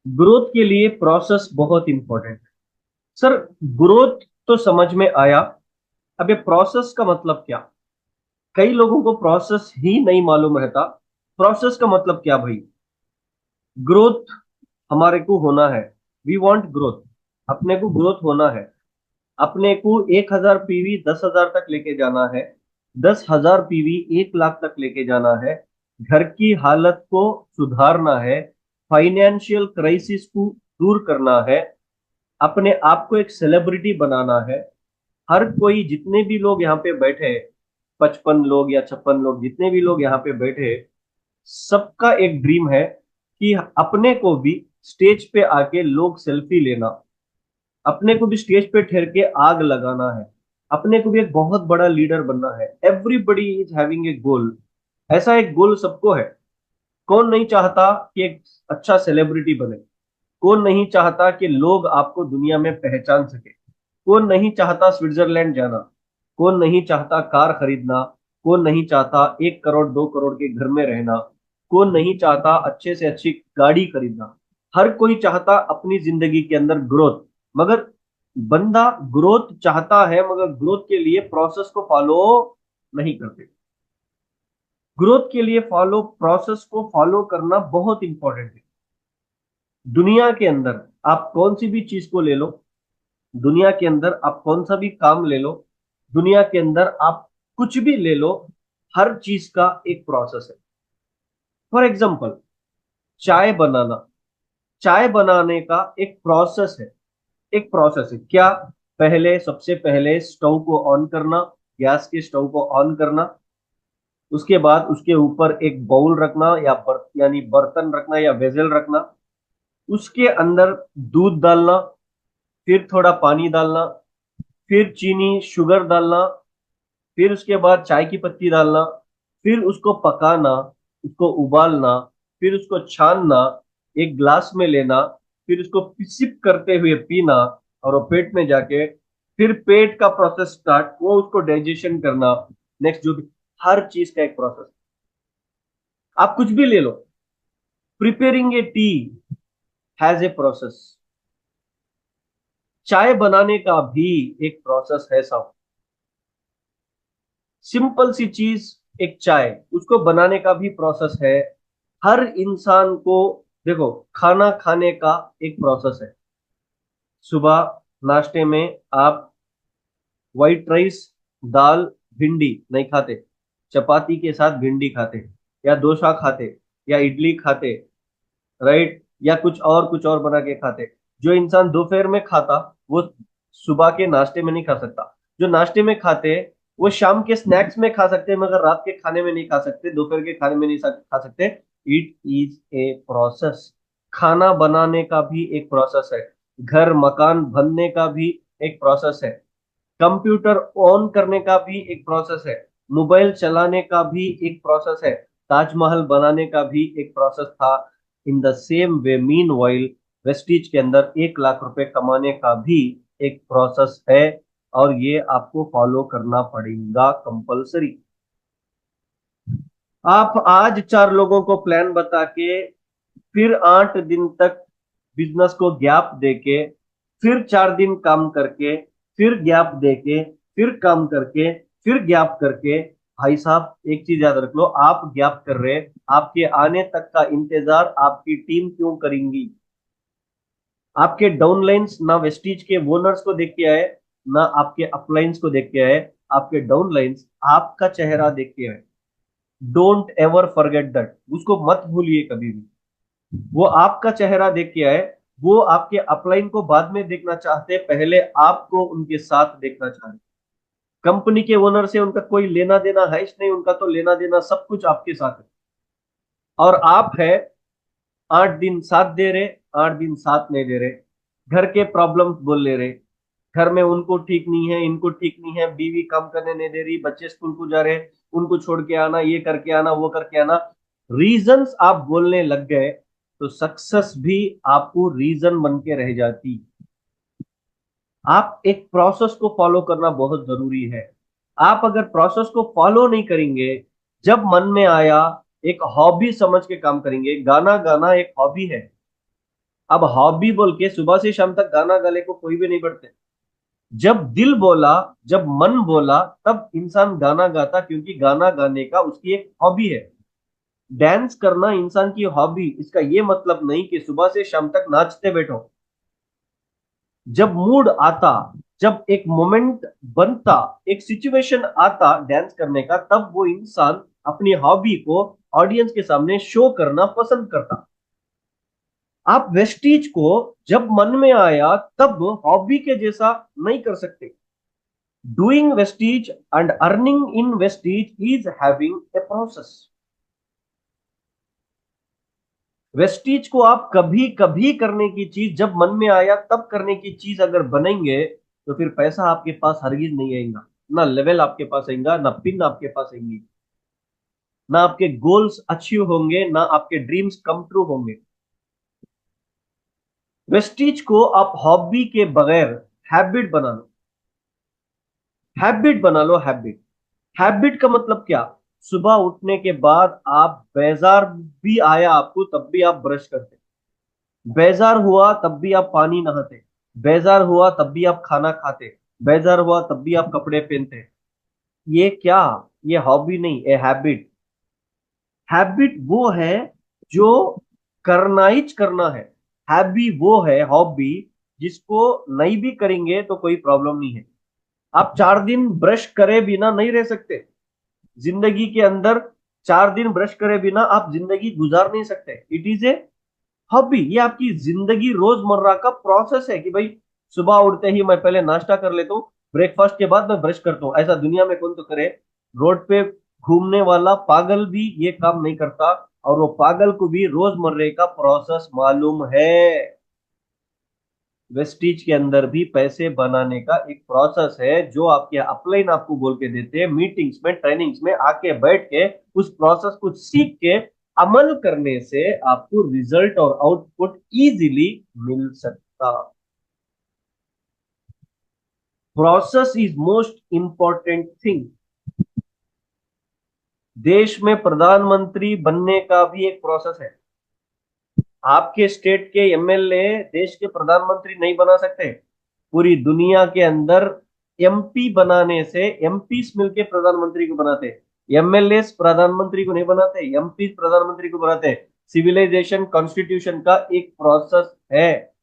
Growth के लिए process बहुत इंपॉर्टेंट। सर, ग्रोथ तो समझ में आया। अब ये प्रोसेस का मतलब क्या? कई लोगों को प्रोसेस ही नहीं मालूम रहता। प्रोसेस का मतलब क्या भाई? ग्रोथ हमारे को होना है। We want growth. अपने को ग्रोथ होना है। अपने को 1,000 पीवी 10,000 तक लेके जाना है। 10,000 पीवी 1 लाख तक लेके जाना है। घर की हालत को सुधारना है। फाइनेंशियल क्राइसिस को दूर करना है। अपने आप को एक सेलिब्रिटी बनाना है। हर कोई, जितने भी लोग यहाँ पे बैठे हैं, 55 लोग या 56 लोग, जितने भी लोग यहाँ पे बैठे हैं, सबका एक ड्रीम है कि अपने को भी स्टेज पे आके लोग सेल्फी लेना, अपने को भी स्टेज पे ठहर के आग लगाना है, अपने को भी एक बहुत बड़ा लीडर बनना है। एवरीबडी इज हैविंग ए गोल। ऐसा एक गोल सबको है। कौन नहीं चाहता कि एक अच्छा सेलिब्रिटी बने? कौन नहीं चाहता कि लोग आपको दुनिया में पहचान सके? कौन नहीं चाहता स्विट्जरलैंड जाना? कौन नहीं चाहता कार खरीदना? कौन नहीं चाहता 1 करोड़ 2 करोड़ के घर में रहना? कौन नहीं चाहता अच्छे से अच्छी गाड़ी खरीदना? हर कोई चाहता अपनी जिंदगी के अंदर ग्रोथ। मगर बंदा ग्रोथ चाहता है, मगर ग्रोथ के लिए प्रोसेस को फॉलो नहीं करते। ग्रोथ के लिए फॉलो प्रोसेस को फॉलो करना बहुत इंपॉर्टेंट है। दुनिया के अंदर आप कौन सी भी चीज को ले लो, दुनिया के अंदर आप कौन सा भी काम ले लो, दुनिया के अंदर आप कुछ भी ले लो, हर चीज का एक प्रोसेस है। फॉर एग्जाम्पल, चाय बनाना। चाय बनाने का एक प्रोसेस है। एक प्रोसेस है क्या? पहले, सबसे पहले स्टोव को ऑन करना। गैस के स्टोव को ऑन करना। उसके बाद उसके ऊपर एक बाउल रखना या यानी बर्तन रखना या वेजल रखना। उसके अंदर दूध डालना। फिर थोड़ा पानी डालना। फिर चीनी शुगर डालना। फिर उसके बाद चाय की पत्ती डालना। फिर उसको पकाना। उसको उबालना। फिर उसको छानना। एक ग्लास में लेना। फिर उसको सिप करते हुए पीना। और वो पेट में जाके फिर पेट का प्रोसेस स्टार्ट, वो उसको डाइजेशन करना। नेक्स्ट जो भी, हर चीज का एक प्रोसेस। आप कुछ भी ले लो। Preparing a tea has a process. चाय बनाने का भी एक प्रोसेस है साहब। सिंपल सी चीज, एक चाय, उसको बनाने का भी प्रोसेस है। हर इंसान को, देखो, खाना खाने का एक प्रोसेस है। सुबह नाश्ते में आप व्हाइट राइस, दाल, भिंडी नहीं खाते, चपाती के साथ भिंडी खाते, या डोसा खाते, या इडली खाते, राइट, या कुछ और बना के खाते। जो इंसान दोपहर में खाता, वो सुबह के नाश्ते में नहीं खा सकता। जो नाश्ते में खाते, वो शाम के स्नैक्स में खा सकते हैं, मगर रात के खाने में नहीं खा सकते, दोपहर के खाने में नहीं खा सकते। It is a process. खाना बनाने का भी एक प्रोसेस है। घर मकान बनने का भी एक प्रोसेस है। कंप्यूटर ऑन करने का भी एक प्रोसेस है। मोबाइल चलाने का भी एक प्रोसेस है। ताजमहल बनाने का भी एक प्रोसेस था। In the same way, mean while, Vestige के अंदर 1 लाख रुपए कमाने का भी एक प्रोसेस है। और ये आपको फॉलो करना पड़ेगा कंपलसरी। आप आज 4 लोगों को प्लान बता के, फिर 8 दिन तक बिजनेस को गैप देके, फिर 4 दिन काम करके, फिर गैप देके, फिर काम करके, फिर गैप करके, भाई साहब एक चीज याद रख लो, आप गैप कर रहे हैं, आपके आने तक का इंतजार आपकी टीम क्यों करेंगी? आपके डाउनलाइंस ना वेस्टीज के ओनर्स को देख के आए, ना आपके अपलाइंस को देख के आए। आपके डाउनलाइंस आपका चेहरा देख के आए। डोंट एवर फॉरगेट दैट, उसको मत भूलिए कभी भी। वो आपका चेहरा देख के आए। वो आपके अपलाइन को बाद में देखना चाहते, पहले आपको उनके साथ देखना चाहते। कंपनी के ओनर से उनका कोई लेना देना है ही नहीं, उनका तो लेना देना सब कुछ आपके साथ है। और आप है 8 दिन साथ दे रहे, 8 दिन साथ नहीं दे रहे। घर के प्रॉब्लम्स बोल ले रहे। घर में उनको ठीक नहीं है, इनको ठीक नहीं है, बीवी काम करने नहीं दे रही, बच्चे स्कूल को जा रहे, उनको छोड़ के आना, ये करके आना, वो करके आना। रीजंस आप बोलने लग गए, तो सक्सेस भी आपको रीजन बन के रह जाती। आप एक प्रोसेस को फॉलो करना बहुत जरूरी है। आप अगर प्रोसेस को फॉलो नहीं करेंगे, जब मन में आया, एक हॉबी समझ के काम करेंगे। गाना गाना एक हॉबी है। अब हॉबी बोल के सुबह से शाम तक गाना गाने को कोई भी नहीं पढ़ते। जब दिल बोला, जब मन बोला, तब इंसान गाना गाता, क्योंकि गाना गाने का उसकी एक हॉबी है। डांस करना इंसान की हॉबी, इसका ये मतलब नहीं कि सुबह से शाम तक नाचते बैठो। जब मूड आता, जब एक मोमेंट बनता, एक सिचुएशन आता डांस करने का, तब वो इंसान अपनी हॉबी को ऑडियंस के सामने शो करना पसंद करता। आप वेस्टीज को जब मन में आया तब हॉबी के जैसा नहीं कर सकते। Doing Vestige and earning in Vestige is having a process. Vestige को आप कभी कभी करने की चीज, जब मन में आया तब करने की चीज अगर बनेंगे, तो फिर पैसा आपके पास हरगिज नहीं आएगा, ना लेवल आपके पास आएगा, ना पिन आपके पास आएंगी, ना आपके गोल्स अचीव होंगे, ना आपके ड्रीम्स कम ट्रू होंगे। वेस्टीज को आप हॉबी के बगैर हैबिट बना लो। हैबिट बना लो, हैबिट। हैबिट का मतलब क्या? सुबह उठने के बाद आप बेजार भी आया आपको तब भी आप ब्रश करते, बेजार हुआ तब भी आप पानी नहाते, बेजार हुआ तब भी आप खाना खाते, बेजार हुआ तब भी आप कपड़े पहनते। ये क्या? ये हॉबी नहीं, ये हैबिट। हैबिट वो है जो करना ही करना है। हैबी वो है, हॉबी, जिसको नहीं भी करेंगे तो कोई प्रॉब्लम नहीं है। आप 4 दिन ब्रश करे बिना नहीं रह सकते जिंदगी के अंदर। 4 दिन ब्रश करे बिना आप जिंदगी गुजार नहीं सकते। It is a hobby. ये आपकी जिंदगी रोजमर्रा का प्रोसेस है कि भाई सुबह उठते ही मैं पहले नाश्ता कर लेता हूँ, ब्रेकफास्ट के बाद मैं ब्रश करता हूँ। ऐसा दुनिया में कौन तो करे? रोड पे घूमने वाला पागल भी ये काम नहीं करता, और वो पागल को भी रोजमर्रे का प्रोसेस मालूम है। वेस्टीज के अंदर भी पैसे बनाने का एक प्रोसेस है, जो आपके अपलाइन आपको बोल के देते हैं। मीटिंग्स में, ट्रेनिंग्स में आके बैठ के उस प्रोसेस को सीख के अमल करने से आपको रिजल्ट और आउटपुट इजीली मिल सकता। Process is most important thing. देश में प्रधानमंत्री बनने का भी एक प्रोसेस है। आपके स्टेट के एमएलए देश के प्रधानमंत्री नहीं बना सकते। पूरी दुनिया के अंदर एमपी बनाने से, एमपी मिलके प्रधानमंत्री को बनाते, एमएलए प्रधानमंत्री को नहीं बनाते, एमपी प्रधानमंत्री को बनाते। सिविलाइजेशन कॉन्स्टिट्यूशन का एक प्रोसेस है।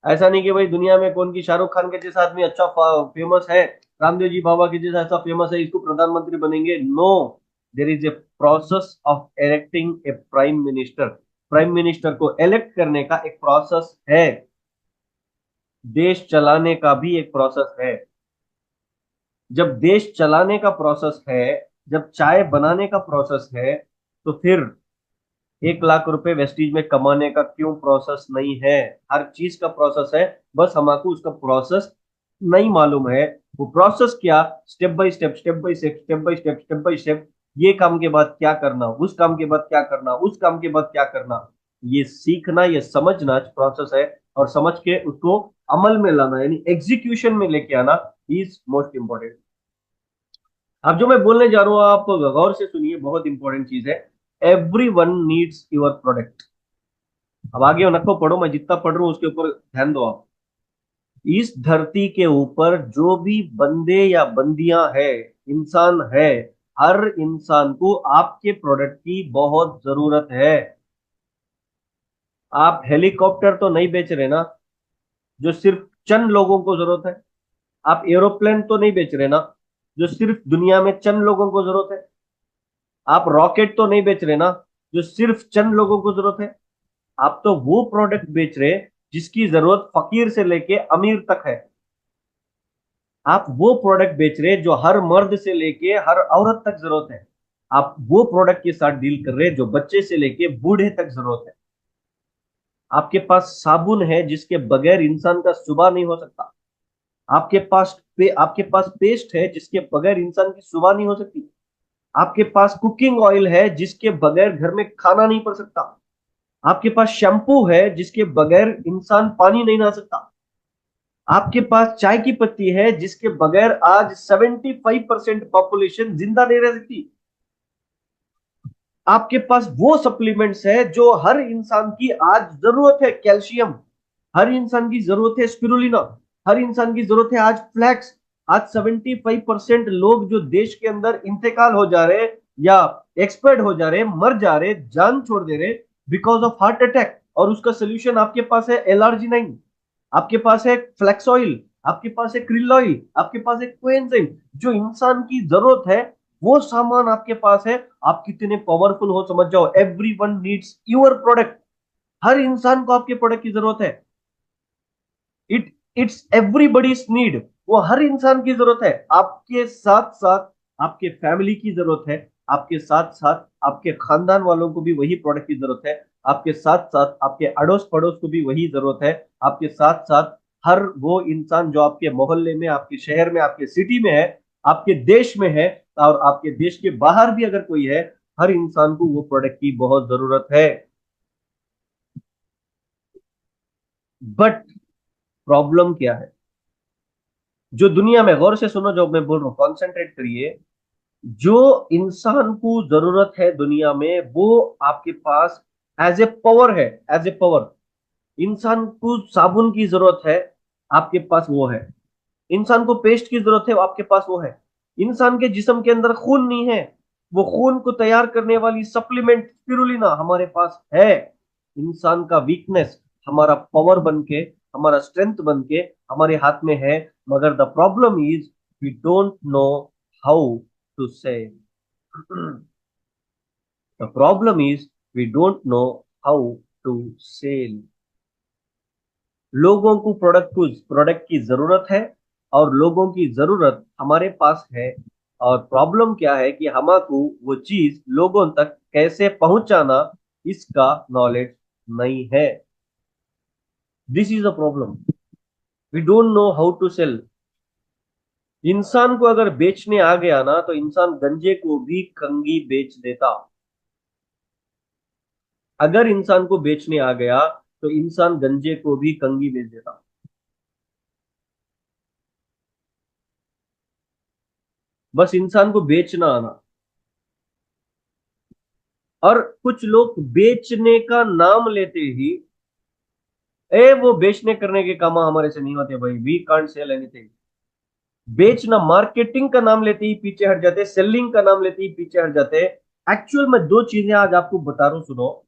ऐसा नहीं कि भाई दुनिया में कौन की शाहरुख खान के जैसा आदमी अच्छा फेमस है, रामदेव जी बाबा के जैसा ऐसा फेमस है, इसको प्रधानमंत्री बनेंगे। No, there is a process of electing a prime minister. Prime minister को इलेक्ट करने का एक प्रोसेस है। देश चलाने का भी एक प्रोसेस है। जब देश चलाने का प्रोसेस है, जब चाय बनाने का प्रोसेस है, तो फिर 1 लाख रुपए वेस्टीज में कमाने का क्यों प्रोसेस नहीं है? हर चीज का प्रोसेस है, बस हमको उसका प्रोसेस नहीं मालूम है। वो प्रोसेस क्या? Step by step, step by step, step by step, step by step. ये काम के बाद क्या करना, उस काम के बाद क्या करना, उस काम के बाद क्या करना, ये सीखना, ये समझना प्रोसेस है। और समझ के उसको अमल में लाना, यानी एग्जीक्यूशन में लेके आना, इज मोस्ट इंपॉर्टेंट। अब जो मैं बोलने जा रहा हूं आप गौर से सुनिए, बहुत इंपॉर्टेंट चीज है। Every one needs your product. अब आगे नको पढ़ो, मैं जितना पढ़ रहा हूं उसके ऊपर ध्यान दो आप। इस धरती के ऊपर जो भी बंदे या बंदियां है, इंसान है, हर इंसान को आपके प्रोडक्ट की बहुत जरूरत है। आप हेलीकॉप्टर तो नहीं बेच रहे ना, जो सिर्फ चंद लोगों को जरूरत है। आप एरोप्लेन तो नहीं बेच रहे ना, जो सिर्फ दुनिया में चंद लोगों को जरूरत है। आप रॉकेट तो नहीं बेच रहे ना, जो सिर्फ चंद लोगों को जरूरत है। आप तो वो प्रोडक्ट बेच रहे जिसकी जरूरत फकीर से लेके अमीर तक है। आप वो प्रोडक्ट बेच रहे जो हर मर्द से लेके हर औरत तक जरूरत है। आप वो प्रोडक्ट के साथ डील कर रहे जो बच्चे से लेके बूढ़े तक जरूरत है। आपके पास साबुन है जिसके बगैर इंसान का सुबह नहीं हो सकता। आपके पास पेस्ट है जिसके बगैर इंसान की सुबह नहीं हो सकती। आपके पास कुकिंग ऑयल है जिसके बगैर घर में खाना नहीं पड़ सकता। आपके पास शैम्पू है जिसके बगैर इंसान पानी नहीं नहा सकता। आपके पास चाय की पत्ती है जिसके बगैर आज 75% पॉपुलेशन जिंदा नहीं रह सकती। आपके पास वो सप्लीमेंट्स है जो हर इंसान की आज जरूरत है। कैल्शियम हर इंसान की जरूरत है। स्पिरुलिना हर इंसान की जरूरत है। आज फ्लैक्स, आज 75% लोग जो देश के अंदर इंतकाल हो जा रहे हैं या एक्सपर्ट हो जा रहे हैं, मर जा रहे हैं, जान छोड़ दे रहे, बिकॉज ऑफ हार्ट अटैक, और उसका सोल्यूशन आपके पास है LRG9, आपके पास है फ्लैक्स ऑयल, आपके पास है krill ऑयल, आपके पास है कोएंजाइम। जो इंसान की जरूरत है वो सामान आपके पास है। आप कितने पावरफुल हो समझ जाओ। Every one needs your product. हर इंसान को आपके प्रोडक्ट की जरूरत है। It's everybody's need. वो हर इंसान की जरूरत है। आपके साथ साथ आपके फैमिली की जरूरत है। आपके साथ साथ आपके खानदान वालों को भी वही प्रोडक्ट की जरूरत है। आपके साथ साथ आपके अड़ोस पड़ोस को भी वही जरूरत है। आपके साथ साथ हर वो इंसान जो आपके मोहल्ले में, आपके शहर में, आपके सिटी में है, आपके देश में है, और आपके देश के बाहर भी अगर कोई है, हर इंसान को वो प्रोडक्ट की बहुत जरूरत है। बट प्रॉब्लम क्या है? जो दुनिया में, गौर से सुनो जो मैं बोल रहा हूं, कॉन्सेंट्रेट करिए। जो इंसान को जरूरत है दुनिया में, वो आपके पास एज ए पावर है। एज ए पावर इंसान को साबुन की जरूरत है, आपके पास वो है। इंसान को पेस्ट की जरूरत है, आपके पास वो है। इंसान के जिस्म के अंदर खून नहीं है, वो खून को तैयार करने वाली सप्लीमेंट स्पिरुलिना हमारे पास है। इंसान का वीकनेस हमारा पावर बन के, हमारा स्ट्रेंथ बन के हमारे हाथ में है। मगर the problem is we don't know how to say. The problem is we don't know how to sell. लोगों को प्रोडक्ट की जरूरत है, और लोगों की जरूरत हमारे पास है। और प्रॉब्लम क्या है कि हमको वो चीज लोगों तक कैसे पहुंचाना, इसका नॉलेज नहीं है। This is a problem. We don't know how to sell. इंसान को अगर बेचने आ गया ना, तो इंसान गंजे को भी कंगी बेच देता। अगर इंसान को बेचने आ गया तो इंसान गंजे को भी कंगी बेच देता। बस इंसान को बेचना आना। और कुछ लोग बेचने का नाम लेते ही, ए वो बेचने करने के काम हमारे से नहीं होते भाई, वी कांट सेल एनीथिंग। बेचना, मार्केटिंग का नाम लेते ही पीछे हट जाते, सेलिंग का नाम लेते ही पीछे हट जाते। एक्चुअल में दो चीजें आज आपको बता रहा हूं, सुनो।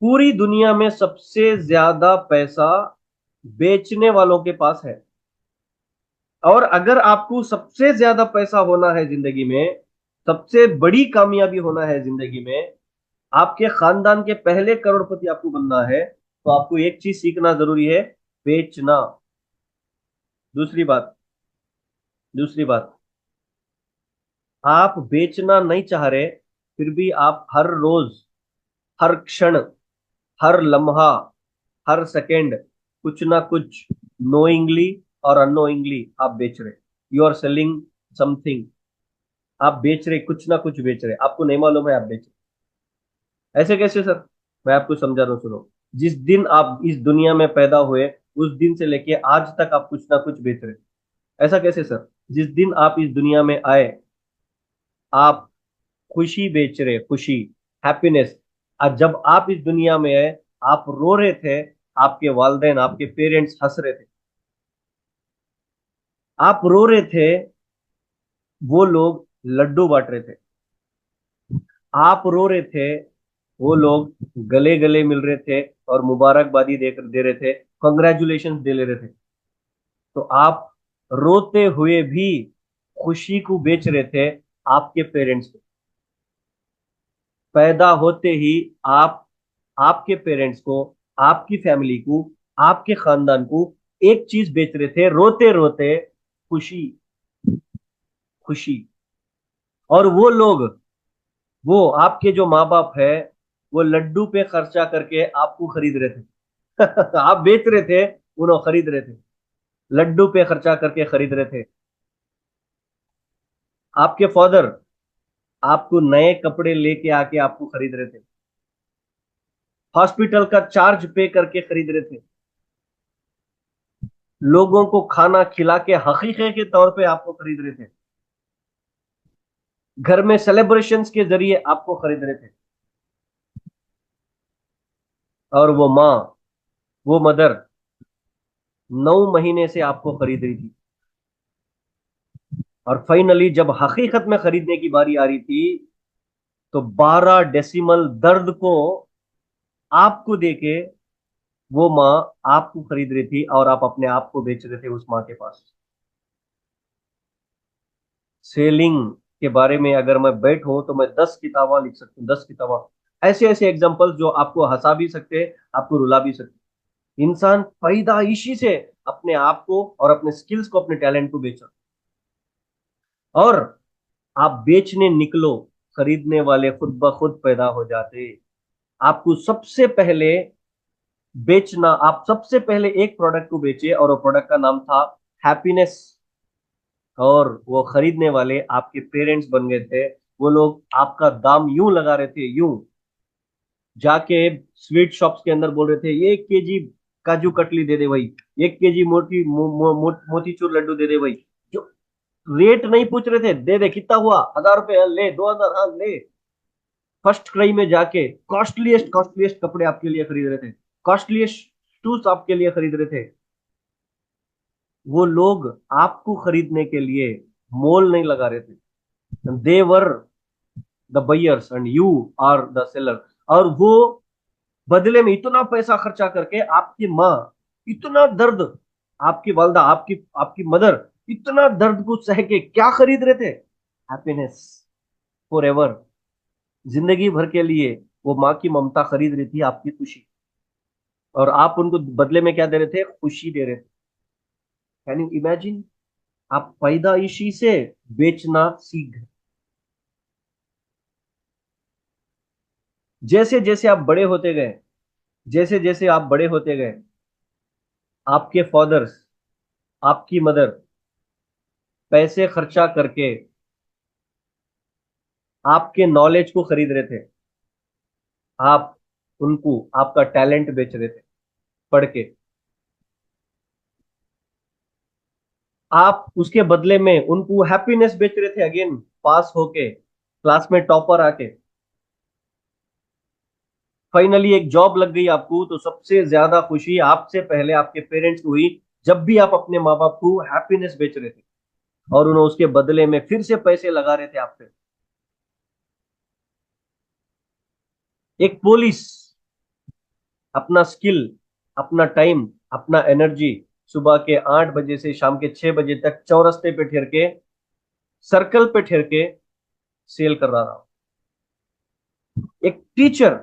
पूरी दुनिया में सबसे ज्यादा पैसा बेचने वालों के पास है। और अगर आपको सबसे ज्यादा पैसा होना है जिंदगी में, सबसे बड़ी कामयाबी होना है जिंदगी में, आपके खानदान के पहले करोड़पति आपको बनना है, तो आपको एक चीज सीखना जरूरी है, बेचना। दूसरी बात, दूसरी बात, आप बेचना नहीं चाह रहे, फिर भी आप हर रोज, हर क्षण, हर लम्हा, हर सेकेंड कुछ ना कुछ नोइंगली और अनोइंगली आप बेच रहे। You are selling something. आप बेच रहे, कुछ ना कुछ बेच रहे, आपको नहीं मालूम है आप बेच रहे। ऐसे कैसे सर? मैं आपको समझा रहा हूँ, सुनो। जिस दिन आप इस दुनिया में पैदा हुए, उस दिन से लेके आज तक आप कुछ ना कुछ बेच रहे। ऐसा कैसे सर? जिस दिन आप इस दुनिया में आए, आप खुशी बेच रहे, खुशी, हैप्पीनेस। आज जब आप इस दुनिया में आए, आप रो रहे थे, आपके वालदेन, आपके पेरेंट्स हंस रहे थे। आप रो रहे थे, वो लोग लड्डू बांट रहे थे। आप रो रहे थे, वो लोग गले गले मिल रहे थे और मुबारकबादी दे रहे थे, कॉन्ग्रेचुलेशन दे ले रहे थे। तो आप रोते हुए भी खुशी को बेच रहे थे आपके पेरेंट्स को। पैदा होते ही आप आपके पेरेंट्स को, आपकी फैमिली को, आपके खानदान को एक चीज बेच रहे थे रोते रोते, खुशी, खुशी। और वो लोग, वो आपके जो माँ बाप है, वो लड्डू पे खर्चा करके आपको खरीद रहे थे। आप बेच रहे थे, उन्होंने खरीद रहे थे। लड्डू पे खर्चा करके खरीद रहे थे। आपके फादर आपको नए कपड़े लेके आके आपको खरीद रहे थे। हॉस्पिटल का चार्ज पे करके खरीद रहे थे। लोगों को खाना खिला के हकीके के तौर पे आपको खरीद रहे थे। घर में सेलिब्रेशंस के जरिए आपको खरीद रहे थे। और वो माँ, वो मदर 9 महीने से आपको खरीद रही थी। और फाइनली जब हकीकत में खरीदने की बारी आ रही थी, तो 12 डेसिमल दर्द को आपको देके वो माँ आपको खरीद रही थी, और आप अपने आप को बेच रहे थे उस माँ के पास। सेलिंग के बारे में अगर मैं बैठूं तो मैं 10 किताबें लिख सकता हूँ, 10 किताबें। ऐसे ऐसे एग्जाम्पल्स जो आपको हंसा भी सकते हैं, आपको रुला भी सकते हैं। इंसान पैदाइशी से अपने आप को और अपने स्किल्स को, अपने टैलेंट को बेचा। और आप बेचने निकलो, खरीदने वाले खुद ब खुद पैदा हो जाते। आपको सबसे पहले बेचना, आप सबसे पहले एक प्रोडक्ट को बेचे, और वो प्रोडक्ट का नाम था हैप्पीनेस। और वो खरीदने वाले आपके पेरेंट्स बन गए थे। वो लोग आपका दाम यूं लगा रहे थे, यूं जाके स्वीट शॉप्स के अंदर बोल रहे थे, ये 1 केजी काजू कतली दे दे भाई, 1 केजी मोतीचूर लड्डू दे दे भाई। जो रेट नहीं पूछ रहे थे, दे दे, कितना हुआ, 1,000 रुपए, ले 2,000, हाँ ले। फर्स्ट क्राई में जाके कॉस्टलीस्ट कॉस्टलीस्ट कपड़े आपके लिए खरीद रहे थे, कॉस्टलीस्ट शूज आपके लिए खरीद रहे थे। वो लोग आपको खरीदने के लिए मोल नहीं लगा रहे थे। They were the buyers and you are the seller. और वो बदले में इतना पैसा खर्चा करके आपकी माँ इतना दर्द, आपकी वालदा, आपकी आपकी मदर इतना दर्द को सह के क्या खरीद रहे थे? Happiness for ever. जिंदगी भर के लिए वो माँ की ममता खरीद रही थी, आपकी खुशी। और आप उनको बदले में क्या दे रहे थे? खुशी दे रहे थे। Can you imagine? आप पैदाइशी से बेचना सीख गए। जैसे जैसे आप बड़े होते गए, जैसे जैसे आप बड़े होते गए, आपके फादर्स, आपकी मदर पैसे खर्चा करके आपके नॉलेज को खरीद रहे थे। आप उनको आपका टैलेंट बेच रहे थे पढ़ के। आप उसके बदले में उनको हैप्पीनेस बेच रहे थे, अगेन पास होके, क्लास में टॉपर आके। फाइनली एक जॉब लग गई आपको, तो सबसे ज्यादा खुशी आपसे पहले आपके पेरेंट्स को हुई, जब भी आप अपने माँ बाप को हैप्पीनेस बेच रहे थे, और उन्हें उसके बदले में फिर से पैसे लगा रहे थे आप पे। एक पुलिस अपना स्किल, अपना टाइम, अपना एनर्जी सुबह के 8 बजे से शाम के 6 बजे तक चौरस्ते पे ठहर के, सर्कल पे ठहर के सेल कर रहा था। एक टीचर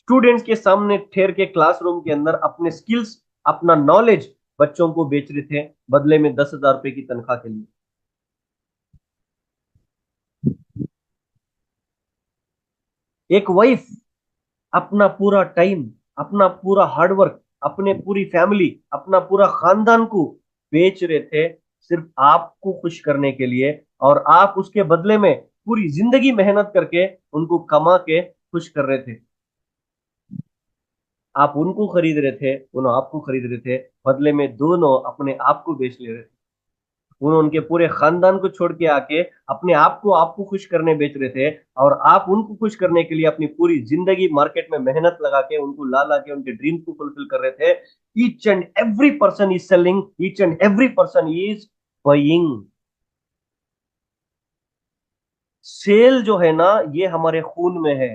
स्टूडेंट्स के सामने ठहर के क्लासरूम के अंदर अपने स्किल्स, अपना नॉलेज बच्चों को बेच रहे थे, बदले में 10,000 रुपए की तनख्वाह के लिए। एक वाइफ अपना पूरा टाइम, अपना पूरा हार्डवर्क, अपने पूरी फैमिली, अपना पूरा खानदान को बेच रहे थे, सिर्फ आपको खुश करने के लिए। और आप उसके बदले में पूरी जिंदगी मेहनत करके उनको कमा के खुश कर रहे थे। आप उनको खरीद रहे थे, उन्होंने आपको खरीद रहे थे, बदले में दोनों अपने आप को बेच ले रहे थे। उन्होंने उनके पूरे खानदान को छोड़ के आके अपने आप को आपको खुश करने बेच रहे थे। और आप उनको खुश करने के लिए अपनी पूरी जिंदगी मार्केट में मेहनत लगा के उनको ला ला के उनके ड्रीम को फुलफिल कर रहे थे। Each and every person is selling, each and every person is buying. Sell जो है ना, ये हमारे खून में है।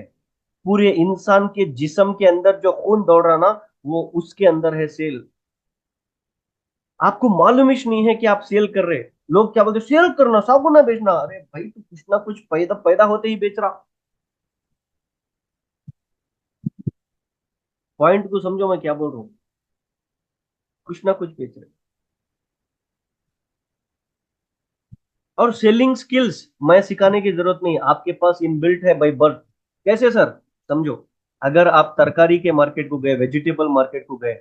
पूरे इंसान के जिस्म के अंदर जो खून दौड़ रहा ना, वो उसके अंदर है सेल। आपको मालूम ही नहीं है कि आप सेल कर रहे हैं। लोग क्या बोलते हैं? सेल करना, साबुन ना बेचना। अरे भाई, तू कुछ ना कुछ पैदा पैदा होते ही बेच रहा। पॉइंट को समझो मैं क्या बोल रहा हूँ। कुछ ना कुछ बेच रहे। और सेलिंग स्किल्स मैं सिखाने की जरूरत नहीं, आपके पास इनबिल्ट है बाय बर्थ। कैसे सर? समझो। अगर आप तरकारी के मार्केट को गए, वेजिटेबल मार्केट को गए,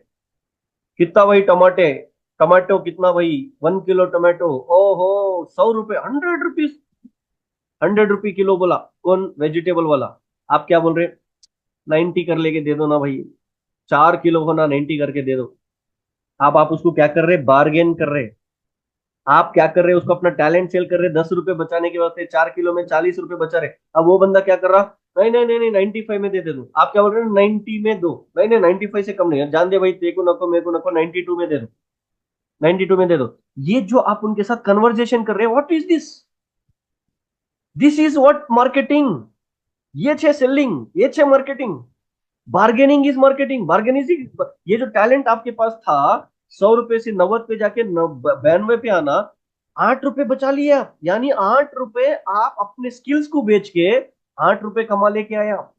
कितना भाई टमाटे, टमाटो कितना भाई? 1 किलो टमाटो, ओहो, 100 रुपए, 100 रुपीज, 100 रुपये किलो बोला। कौन? वेजिटेबल वाला। आप क्या बोल रहे? 90 कर लेके दे दो ना भाई, 4 किलो होना 90 करके दे दो। आप उसको क्या कर रहे? बार्गेन कर रहे। आप क्या कर रहे हैं, उसको अपना टैलेंट सेल कर रहे हैं, 10 रुपए बचाने के वास्ते 4 किलो में 40 रुपए बचा रहे। अब वो बंदा क्या कर रहा, नहीं नहीं नहीं नहीं 95 में दे दो, आप क्या बोल रहे हो 90 में दो, नहीं नहीं 95 से कम नहीं है, जान दे भाई, तेको नको मेरे को नको, 92 में दे दो, 92 में दे दो। ये जो आप उनके साथ कन्वर्जेशन कर रहे हैं, what is this, this is what marketing, ये छे सेलिंग, ये छे marketing. Bargaining is marketing, bargaining. ये जो टैलेंट आपके पास था, 100 रुपए से 90 पे जाके 92 पे आना, 8 रुपए बचा लिए आप, यानी 8 रुपए आप अपने स्किल्स को बेच के 8 रुपए कमा लेके आए आप।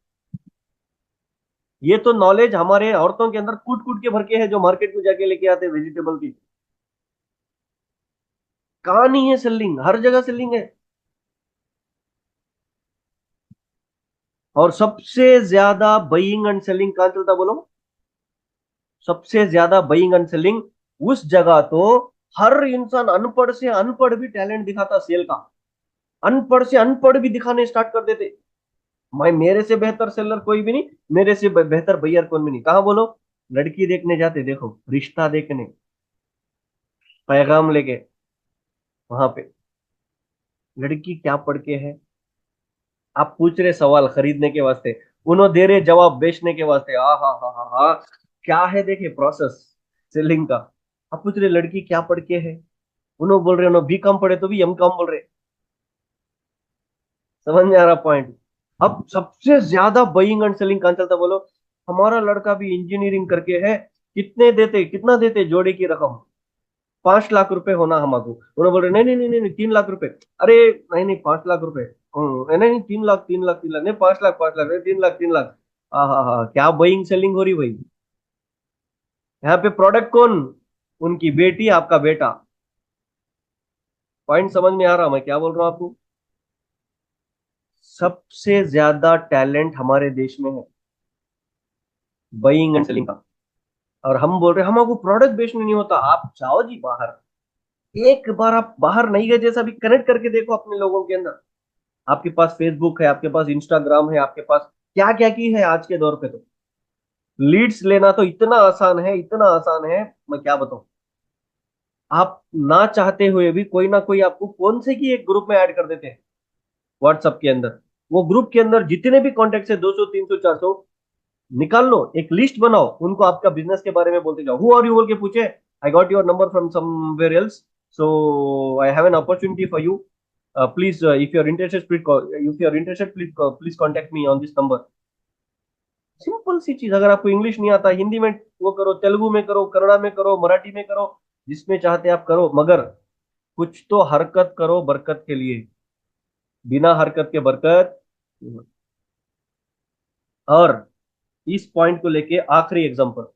ये तो नॉलेज हमारे औरतों के अंदर कूट कूट के भर के है, जो मार्केट में जाके लेके आते हैं वेजिटेबल की। कहां नहीं है सेलिंग, हर जगह सेलिंग है। और सबसे ज्यादा बाइंग एंड सेलिंग कहां चलता बोलो, सबसे ज्यादा बाइंग एंड सेलिंग उस जगह तो हर इंसान अनपढ़ से अनपढ़ भी टैलेंट दिखाता सेल का, अनपढ़ से अनपढ़ भी दिखाने स्टार्ट कर देते। मैं, मेरे से बेहतर सेलर कोई भी नहीं, मेरे से बेहतर बइयर कौन भी नहीं, कहा बोलो, लड़की देखने जाते, देखो रिश्ता देखने, पैगाम लेके वहां पे, लड़की क्या पढ़ के है, आप पूछ रहे सवाल खरीदने के वास्ते, उन्होंने दे रहे जवाब बेचने के वास्ते। हा, क्या है देखिए प्रोसेस सेलिंग का। आप पूछ रहे लड़की क्या पढ़ के है, उन्होंने बोल रहे, उन्होंने बी कम पढ़े तो भी एम कम बोल रहे। समझ में आ रहा पॉइंट। अब सबसे ज्यादा बाइंग एंड सेलिंग कहां चलता बोलो, हमारा लड़का भी इंजीनियरिंग करके है, कितने देते, कितना देते जोड़े की रकम, 5 लाख रुपए होना हमको। उन्होंने बोल रहे नहीं नहीं नहीं नहीं 3 लाख रुपए। अरे नहीं नहीं 5 लाख रुपए, नहीं नहीं 3 लाख 3 लाख 3 लाख नहीं, 5 लाख 5 लाख नहीं, 3 लाख 3 लाख। हाँ हाँ हाँ, क्या बाइंग सेलिंग हो रही भाई। यहाँ पे प्रोडक्ट कौन, उनकी बेटी, आपका बेटा। पॉइंट समझ में आ रहा मैं क्या बोल रहा हूँ आपको। सबसे ज्यादा टैलेंट हमारे देश में है बाइंग एंड सेलिंग का। और हम बोल रहे हैं हमको प्रोडक्ट बेचने नहीं होता, आप जाओ जी बाहर, एक बार आप बाहर नहीं गए जैसा भी कनेक्ट करके देखो अपने लोगों के अंदर। आपके पास फेसबुक है, आपके पास इंस्टाग्राम है, आपके पास क्या क्या की है आज के दौर पे तो। लीड्स लेना तो इतना आसान है, इतना आसान है, मैं क्या बताऊं। आप ना चाहते हुए भी कोई ना कोई आपको कौन से की एक ग्रुप में ऐड कर देते हैं व्हाट्सएप के अंदर। वो ग्रुप के अंदर जितने भी कॉन्टेक्ट है, 200 300 400, निकाल लो, एक लिस्ट बनाओ, उनको आपका बिजनेस के बारे में बोलते जाओ, हु आर यू बोल के पूछे, I got your number from somewhere else, so I have an opportunity for you, please if you are interested please, if you are interested please please contact me on this number. Simple सी चीज। अगर आपको English नहीं आता, हिंदी में वो करो, तेलुगु में करो, कन्नड़ा में करो, मराठी में करो, जिसमें चाहते आप करो, मगर कुछ तो हरकत करो बरकत के लिए, बिना हरकत के बरकत। और इस पॉइंट को लेके आखिरी एग्जांपल,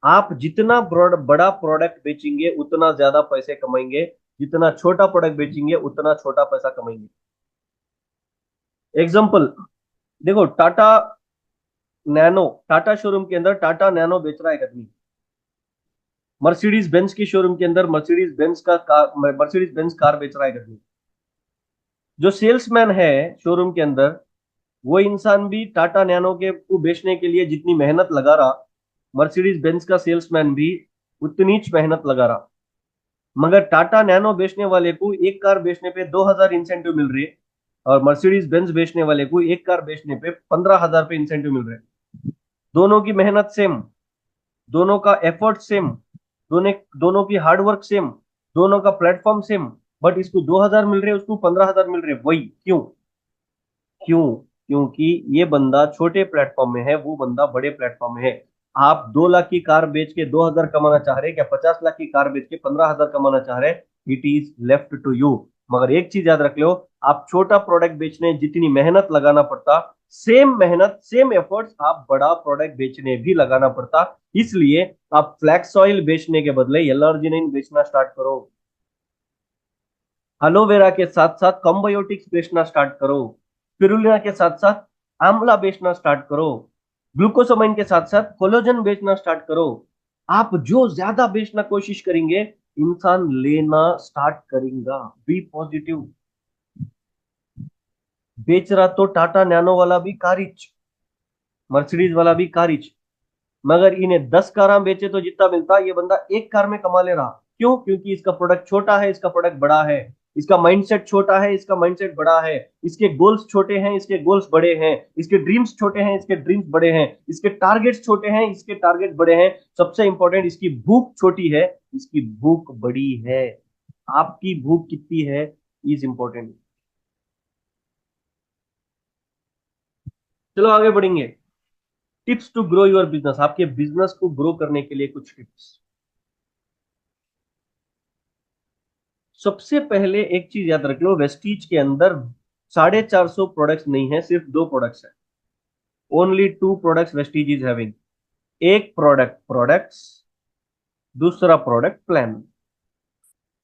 आप जितना बड़ा प्रोडक्ट बेचेंगे उतना ज्यादा पैसे कमाएंगे, जितना छोटा प्रोडक्ट बेचेंगे उतना छोटा पैसा कमाएंगे। एग्जांपल देखो, टाटा नैनो, टाटा शोरूम के अंदर टाटा नैनो बेच रहा है एक आदमी, मर्सिडीज बेंज की शोरूम के अंदर मर्सिडीज बेंज कार बेच रहा है एक आदमी। जो सेल्समैन है शोरूम के अंदर, वो इंसान भी टाटा नैनो के को बेचने के लिए जितनी मेहनत लगा रहा, मर्सिडीज बेंज का सेल्समैन भी उतनी ही मेहनत लगा रहा। मगर टाटा नैनो बेचने वाले को एक कार बेचने पे 2,000 इंसेंटिव मिल रही है, और मर्सिडीज बेंज बेचने वाले को एक कार बेचने पे 15,000 पे इंसेंटिव मिल रहे हैं। दोनों की मेहनत सेम, दोनों का एफर्ट सेम, दोनों दोनों की हार्डवर्क सेम, दोनों का प्लेटफॉर्म सेम, बट इसको 2,000 मिल रहे हैं, उसको 15,000 मिल रहे हैं। वही क्यों, क्यों, क्योंकि ये बंदा छोटे प्लेटफॉर्म में है, वो बंदा बड़े प्लेटफॉर्म में है। आप 2 लाख की कार बेच के 2,000 कमाना चाह रहे हैं, क्या 50 लाख की कार बेच के 15,000 कमाना चाह रहे हैं, it is left to you. मगर एक चीज याद रख लो, आप छोटा प्रोडक्ट बेचने जितनी मेहनत लगाना पड़ता, सेम मेहनत सेम एफर्ट्स आप बड़ा प्रोडक्ट बेचने भी लगाना पड़ता। इसलिए आप फ्लैक्स ऑयल बेचने के बदले एलर्जिनिन बेचना स्टार्ट करो, एलोवेरा के साथ साथ कम्बायोटिक्स बेचना स्टार्ट करो, स्पिरुलिना के साथ साथ आंवला बेचना स्टार्ट करो, ग्लूकोसामाइन के साथ साथ कोलेजन बेचना स्टार्ट करो। आप जो ज्यादा बेचना कोशिश करेंगे, इंसान लेना स्टार्ट करेगा। Be positive. बेच रहा तो टाटा नैनो वाला भी कारिच, मर्सिडीज वाला भी कारिच, मगर इन्हें 10 कारा बेचे तो जितना मिलता, ये बंदा एक कार में कमा ले रहा। क्यों? क्योंकि इसका प्रोडक्ट छोटा है, इसका प्रोडक्ट बड़ा है, इसका माइंडसेट छोटा है, इसका माइंडसेट बड़ा है, इसके गोल्स छोटे हैं, इसके गोल्स बड़े हैं, इसके ड्रीम्स छोटे हैं, इसके ड्रीम्स बड़े हैं, इसके टारगेट्स छोटे हैं, इसके टारगेट बड़े हैं। सबसे इंपॉर्टेंट, इसकी भूख छोटी है, इसकी भूख बड़ी है। आपकी भूख कितनी है इज इंपॉर्टेंट। चलो आगे बढ़ेंगे। Tips to grow your business, आपके बिजनेस को ग्रो करने के लिए कुछ टिप्स। सबसे पहले एक चीज याद रख लो, वेस्टीज के अंदर 450 प्रोडक्ट्स नहीं है, सिर्फ दो प्रोडक्ट्स है। Only two products Vestige is having. एक प्रोडक्ट प्रोडक्ट्स, दूसरा प्रोडक्ट प्लान।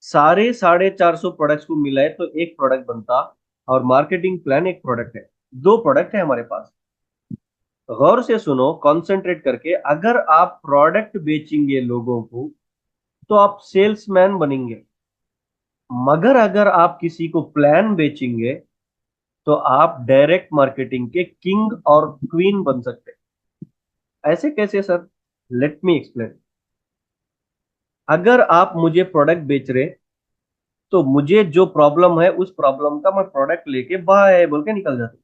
सारे 450 प्रोडक्ट्स को मिलाए तो एक प्रोडक्ट बनता, और मार्केटिंग प्लान एक प्रोडक्ट है। दो प्रोडक्ट है हमारे पास। गौर से सुनो, कंसंट्रेट करके। अगर आप प्रोडक्ट बेचेंगे लोगों को तो आप सेल्समैन बनेंगे, मगर अगर आप किसी को प्लान बेचेंगे तो आप डायरेक्ट मार्केटिंग के किंग और क्वीन बन सकते हैं। ऐसे कैसे सर? Let me explain. अगर आप मुझे प्रोडक्ट बेच रहे, तो मुझे जो प्रॉब्लम है उस प्रॉब्लम का मैं प्रोडक्ट लेके बाय बोल के निकल जाता हूं।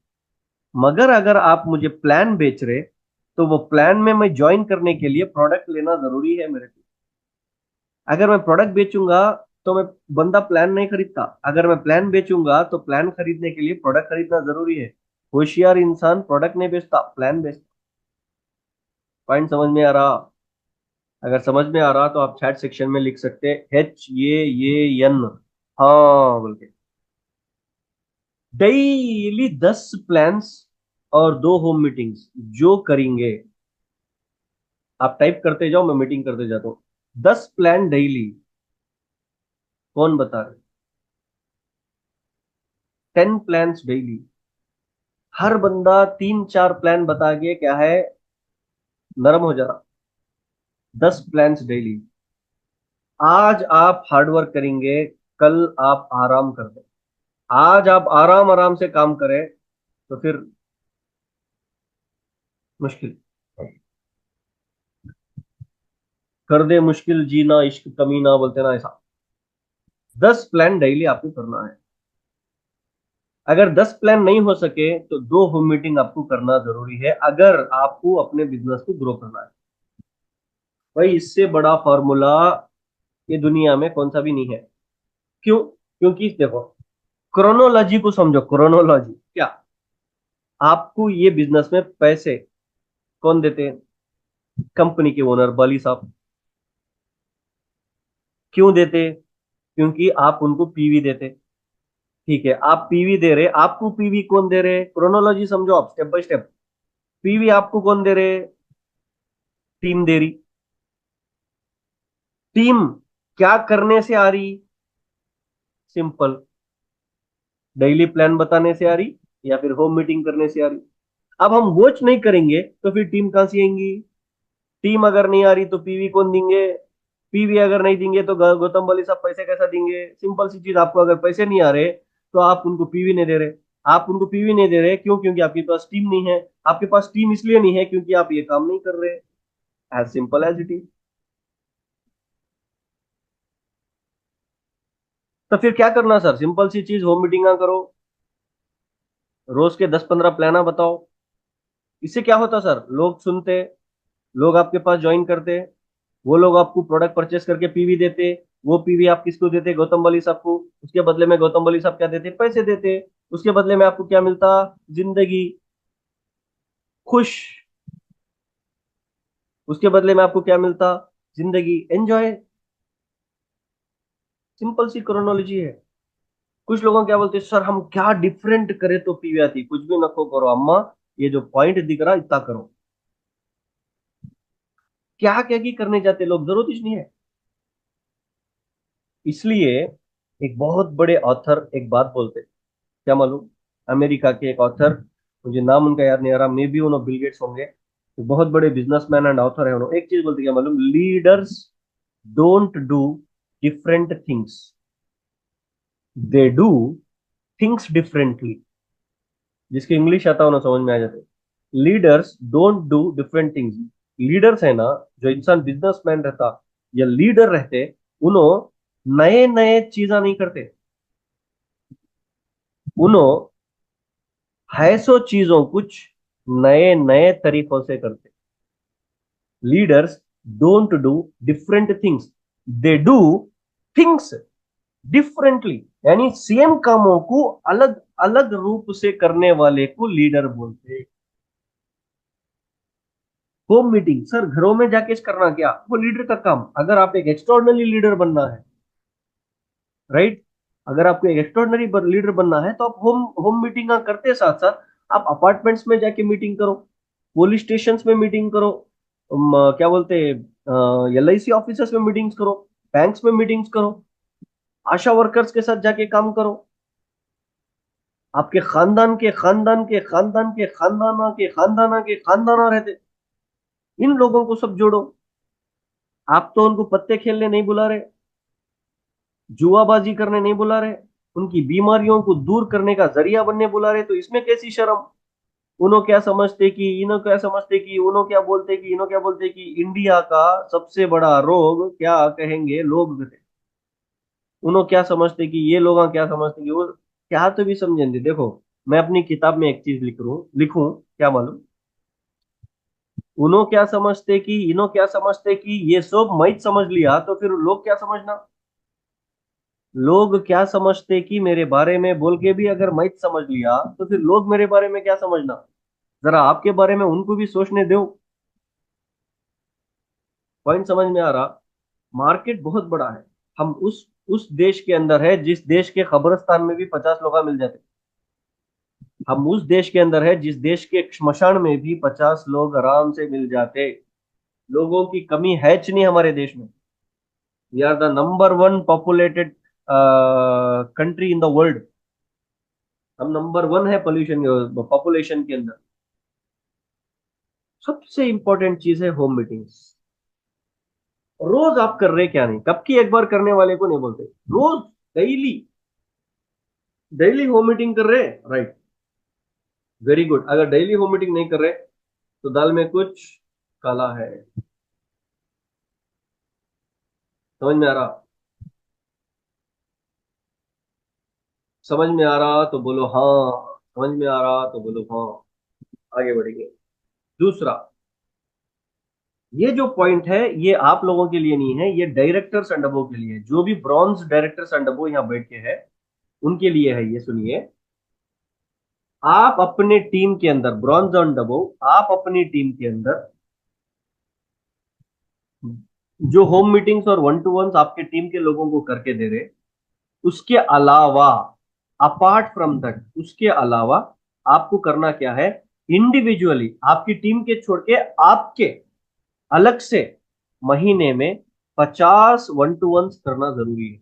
मगर अगर आप मुझे प्लान बेच रहे, तो वो प्लान में मैं ज्वाइन करने के लिए प्रोडक्ट लेना जरूरी है मेरे को। अगर मैं प्रोडक्ट बेचूंगा तो मैं बंदा प्लान नहीं खरीदता। अगर मैं प्लान बेचूंगा तो प्लान खरीदने के लिए प्रोडक्ट खरीदना जरूरी है। होशियार इंसान प्रोडक्ट नहीं बेचता, प्लान बेचता। पॉइंट समझ में आ रहा? अगर समझ में आ रहा तो आप चैट सेक्शन में लिख सकते हैं HAAN, हाँ बोल के। डेली 10 प्लान्स और 2 होम मीटिंग्स जो करेंगे। आप टाइप करते जाओ, मैं मीटिंग करते जाता हूँ। 10 प्लान डेली। कौन बता रहे? 10 प्लान्स डेली। हर बंदा 3-4 प्लान बता के क्या है, नरम हो जा रहा। 10 प्लान्स डेली। आज आप हार्डवर्क करेंगे, कल आप आराम कर दें। आज आप आराम आराम से काम करें तो फिर मुश्किल कर दे, मुश्किल जीना इश्क कमीना बोलते ना, ऐसा। 10 प्लान डेली आपको करना है। अगर 10 प्लान नहीं हो सके तो 2 होम मीटिंग आपको करना जरूरी है, अगर आपको अपने बिजनेस को ग्रो करना है। भाई इससे बड़ा फॉर्मूला ये दुनिया में कौन सा भी नहीं है। क्यों? क्योंकि देखो, क्रोनोलॉजी को समझो। क्रोनोलॉजी क्या? आपको ये बिजनेस में पैसे कौन देते हैं? कंपनी के ओनर बाली साहब। क्यों देते? क्योंकि आप उनको पीवी देते। ठीक है, आप पीवी दे रहे, आपको पीवी कौन दे रहे? क्रोनोलॉजी समझो आप, स्टेप बाय स्टेप। पीवी आपको कौन दे रहे? टीम दे रही। टीम क्या करने से आ रही? सिंपल, डेली प्लान बताने से आ रही, या फिर होम मीटिंग करने से आ रही। अब हम वॉच नहीं करेंगे तो फिर टीम कहां से आएंगी? टीम अगर नहीं आ रही तो पीवी कौन देंगे? पीवी अगर नहीं देंगे तो गौतम बली साहब पैसे कैसा देंगे? सिंपल सी चीज, आपको अगर पैसे नहीं आ रहे तो आप उनको पीवी नहीं दे रहे। आप उनको पीवी नहीं दे रहे क्यों? क्योंकि आपके पास टीम नहीं है। आपके पास टीम इसलिए नहीं है क्योंकि आप ये काम नहीं कर रहे। As simple as it is. तो फिर क्या करना सर? सिंपल सी चीज, होम मीटिंग करो, रोज के 10-15 प्लान बताओ। इससे क्या होता सर? लोग सुनते, लोग आपके पास ज्वाइन करते, वो लोग आपको प्रोडक्ट परचेस करके पीवी देते। वो पीवी आप किसको देते? गौतम बली साहब को। उसके बदले में गौतम बली साहब क्या देते? पैसे देते। उसके बदले में आपको क्या मिलता? जिंदगी, खुश। उसके बदले में आपको क्या मिलता? जिंदगी, एंजॉय। सिंपल सी क्रोनोलॉजी है। कुछ लोगों क्या बोलते हैं, सर हम क्या डिफरेंट करें तो पीवी आती? कुछ भी नको करो अम्मा, ये जो पॉइंट दिख रहा इतना करो। क्या क्या की करने जाते लोग, जरूरत ही नहीं है। इसलिए एक बहुत बड़े ऑथर एक बात बोलते, क्या मालूम? अमेरिका के एक ऑथर, मुझे नाम उनका याद नहीं आ रहा, मे बी उन्होंने बिल गेट्स होंगे। एक बहुत बड़े बिजनेसमैन एंड ऑथर है। उन्होंने एक चीज बोलते, क्या मालूम? Leaders don't do different things, they do things differently. जिसकी इंग्लिश आता है उन्हें समझ में आ जाते। Leaders don't do different things. Leaders है ना, जो इंसान बिजनेसमैन रहता या लीडर रहते, उन्होंने नए नए चीजा नहीं करते, उन्होंने है सो चीजों कुछ नए नए तरीकों से करते। Leaders don't do different things, they do things differently. यानी सेम कामों को अलग अलग रूप से करने वाले को लीडर बोलते हैं। होम मीटिंग सर घरों में जाके करना क्या, वो लीडर का काम। अगर आप एक एक्स्ट्रॉर्डनरी लीडर बनना है, राइट, अगर आपको एक एक्स्ट्रॉर्डनरी लीडर बनना है तो आप होम होम मीटिंग करते साथ साथ आप अपार्टमेंट्स में जाके मीटिंग करो, पुलिस स्टेशन में मीटिंग करो, क्या बोलते हैं, LIC ऑफिसर्स में मीटिंग्स करो, बैंक्स में मीटिंग्स करो, आशा वर्कर्स के साथ जाके काम करो, आपके खानदान के खानदान के खानदान के खानदाना के खानदाना के खानदाना रहते, इन लोगों को सब जोड़ो। आप तो उनको पत्ते खेलने नहीं बुला रहे, जुआबाजी करने नहीं बुला रहे, उनकी बीमारियों को दूर करने का जरिया बनने बुला रहे, तो इसमें कैसी शर्म। उन्हों क्या समझते कि इन्हों क्या समझते कि उन्हों क्या बोलते कि इन्हों क्या बोलते कि इंडिया का सबसे बड़ा रोग क्या कहेंगे लोग थे। उन्हों क्या समझते कि ये लोग क्या समझते कि वो क्या, तो भी समझेंगे। देखो, मैं अपनी किताब में एक चीज लिखूं क्या मालूम, उन्हों क्या समझते कि इन्हों क्या समझते कि ये सब मैं समझ लिया तो फिर लोग क्या समझना। लोग क्या समझते कि मेरे बारे में बोल के भी अगर मैं समझ लिया तो फिर लोग मेरे बारे में क्या समझना। जरा आपके बारे में उनको भी सोचने दो। पॉइंट समझ में आ रहा। मार्केट बहुत बड़ा है। हम उस देश के अंदर है जिस देश के कब्रिस्तान में भी 50 लोग मिल जाते। हम उस देश के अंदर है जिस देश के श्मशान में भी 50 लोग आराम से मिल जाते। लोगों की कमी है च नहीं हमारे देश में। We are the number one populated country in the world. हम नंबर वन है पोल्यूशन पॉपुलेशन के अंदर। सबसे इंपॉर्टेंट चीज है होम मीटिंग्स। रोज आप कर रहे क्या नहीं, कब की एक बार करने वाले को नहीं बोलते, रोज, डेली, डेली होम मीटिंग कर रहे, राइट, वेरी गुड। अगर डेली होम मीटिंग नहीं कर रहे तो दाल में कुछ काला है। समझ में आ रहा? समझ में आ रहा तो बोलो हाँ, समझ में आ रहा तो बोलो हाँ। आगे बढ़ेंगे। दूसरा, ये जो पॉइंट है ये आप लोगों के लिए नहीं है, ये डायरेक्टर्स एंड अबव के लिए है। जो भी ब्रॉन्ज डायरेक्टर्स एंड अबव यहाँ बैठ के है उनके लिए है ये, सुनिए। आप अपने टीम के अंदर ब्रॉन्ज एंड अबव, आप अपनी टीम के अंदर जो होम मीटिंग्स और वन टू वन आपके टीम के लोगों को करके दे रहे, उसके अलावा, अपार्ट फ्रॉम दैट, उसके अलावा आपको करना क्या है, इंडिविजुअली आपकी टीम के छोड़ के आपके अलग से महीने में 50 वन टू वन करना जरूरी है।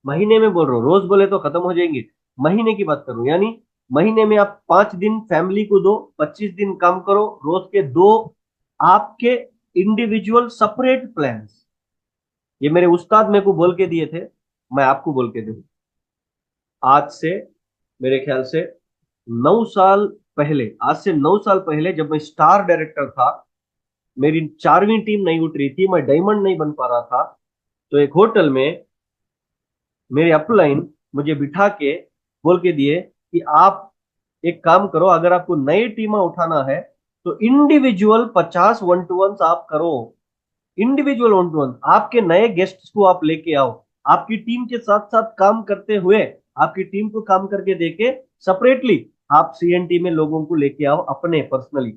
महीने में बोल रहा हूँ, रोज बोले तो खत्म हो जाएंगे। महीने की बात करूं, यानी महीने में आप 5 दिन फैमिली को दो, 25 दिन काम करो, रोज के दो आपके इंडिविजुअल सेपरेट प्लान्स। ये मेरे उस्ताद मेरे को बोल के दिए थे, मैं आपको बोल के दूं। आज से मेरे ख्याल से 9 साल पहले, आज से 9 साल पहले जब मैं स्टार डायरेक्टर था, मेरी 4वीं टीम नहीं उठ रही थी, मैं डायमंड नहीं बन पा रहा था, तो एक होटल में मेरे अपलाइन मुझे बिठा के बोल के दिए कि आप एक काम करो, अगर आपको नई टीम उठाना है तो इंडिविजुअल 50 वन टू वन आप करो। इंडिविजुअल वन टू वन आपके नए गेस्ट्स को आप लेके आओ, आपकी टीम के साथ साथ काम करते हुए, आपकी टीम को काम करके देके सेपरेटली आप CNT में लोगों को लेके आओ अपने पर्सनली।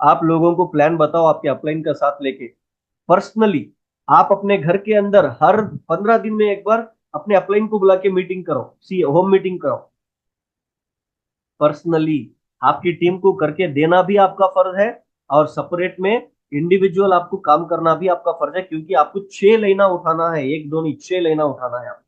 आप लोगों को प्लान बताओ आपके अपलाइन का साथ लेके पर्सनली। आप अपने घर के अंदर हर 15 दिन में एक बार अपने अपलाइन को बुला के मीटिंग करो, सी होम मीटिंग करो पर्सनली। आपकी टीम को करके देना भी आपका फर्ज है, और सेपरेट में इंडिविजुअल आपको काम करना भी आपका फर्ज है, क्योंकि आपको 6 लेना उठाना है, एक दो नहीं 6 लेना उठाना है। आप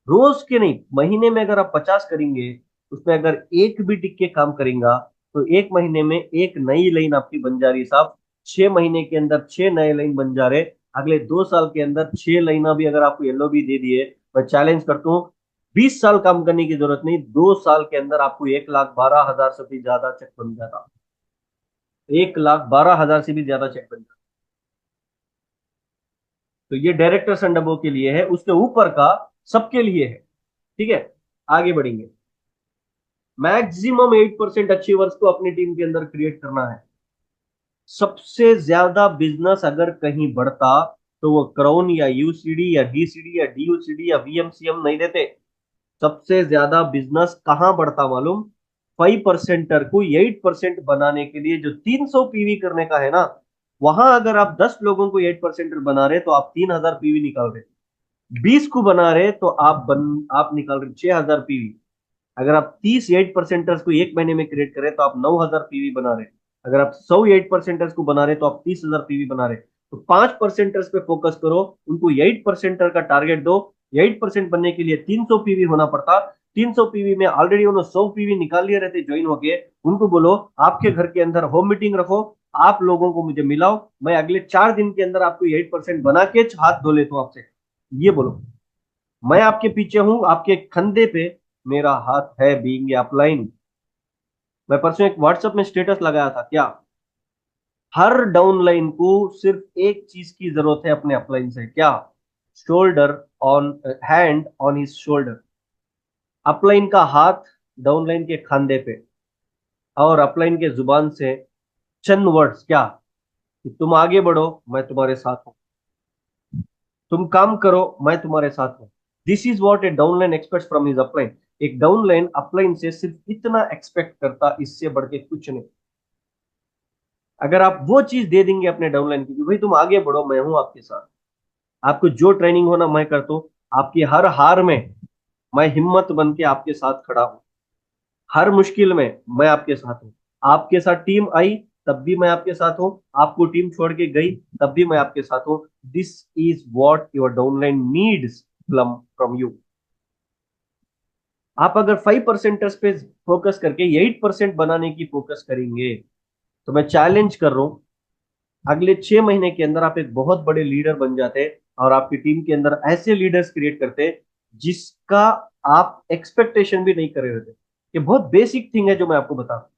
रोज के नहीं, महीने में अगर आप 50 करेंगे, उसमें अगर एक भी टिक के काम करेंगे तो एक महीने में एक नई लाइन आपकी बन जा रही साहब। 6 महीने के अंदर 6 नए लाइन बन जा रहे। अगले 2 साल के अंदर 6 लाइना भी अगर आपको LOB दे दिए, मैं चैलेंज करता हूँ, 20 साल काम करने की जरूरत नहीं, 2 साल के अंदर आपको 1,12,000 से भी ज्यादा चेक बन जाता। 1,12,000 से भी ज्यादा चेक बन जाता। तो ये डायरेक्टर्स एंड अबव के लिए है, उसके ऊपर का सबके लिए है। ठीक है, आगे बढ़ेंगे। मैक्सिमम 8% अचीवर्स को अपनी टीम के अंदर क्रिएट करना है। सबसे ज्यादा बिजनेस अगर कहीं बढ़ता तो वो क्राउन या यूसीडी या डीसीडी या डीयूसीडी या वीएमसीएम नहीं देते। सबसे ज्यादा बिजनेस कहां बढ़ता मालूम? 5%er को 8% बनाने के लिए, जो 300 पीवी करने का है ना, वहां अगर आप 10 लोगों को 8%er बना रहे तो आप 3000 पीवी निकाल रहे। 20 को बना रहे तो आप निकाल रहे 6000 पीवी। अगर आप 30 8%ers को एक महीने में क्रिएट करें तो आप 9000 पीवी बना रहे। अगर आप 100 8%ers को बना रहे तो आप 30,000 पीवी बना रहे। तो 5%ers पे फोकस करो, उनको 8%er का टारगेट दो। 8% बनने के लिए 300 पीवी होना पड़ता। 300 पीवी में ऑलरेडी उन्होंने 100 पीवी निकाल लिए रहते ज्वाइन होके। उनको बोलो आपके घर के अंदर होम मीटिंग रखो, आप लोगों को मुझे मिलाओ, मैं अगले 4 दिन के अंदर आपको 8% बना के हाथ धो लेता हूं आपसे। ये बोलो, मैं आपके पीछे हूं, आपके कंधे पे मेरा हाथ है, बीइंग अपलाइन। मैं परसों एक व्हाट्सएप में स्टेटस लगाया था क्या, हर डाउनलाइन को सिर्फ एक चीज की जरूरत है अपने अपलाइन से, क्या? Shoulder on, hand on his shoulder. Upline का हाथ डाउनलाइन के खांधे पे, और अपलाइन के जुबान से चंद वर्ड्स, क्या? कि तुम आगे बढ़ो, मैं तुम्हारे साथ हूं। तुम काम करो, मैं तुम्हारे साथ हूं। This is what A downline expect from his upline. एक डाउनलाइन अपलाइन से सिर्फ इतना एक्सपेक्ट करता, इससे बढ़ के कुछ नहीं। अगर आप वो चीज दे देंगे अपने डाउनलाइन की कि भाई तुम आगे बढ़ो, मैं हूं आपके साथ, आपको जो ट्रेनिंग होना मैं करता हूं, आपकी हर हार में मैं हिम्मत बन के आपके साथ खड़ा हूं, हर मुश्किल में मैं आपके साथ हूं। आपके साथ टीम आई तब भी मैं आपके साथ हूं, आपको टीम छोड़ के गई तब भी मैं आपके साथ हूं। This is what your downline needs from you. आप अगर 5% पे फोकस करके 8% बनाने की फोकस करेंगे, तो मैं चैलेंज कर रहा हूं, अगले 6 महीने के अंदर आप एक बहुत बड़े लीडर बन जाते हैं, और आपकी टीम के अंदर ऐसे लीडर्स क्रिएट करते हैं जिसका आप एक्सपेक्टेशन भी नहीं कर रहे होते। ये बहुत बेसिक थिंग है जो मैं आपको बता रहा हूं।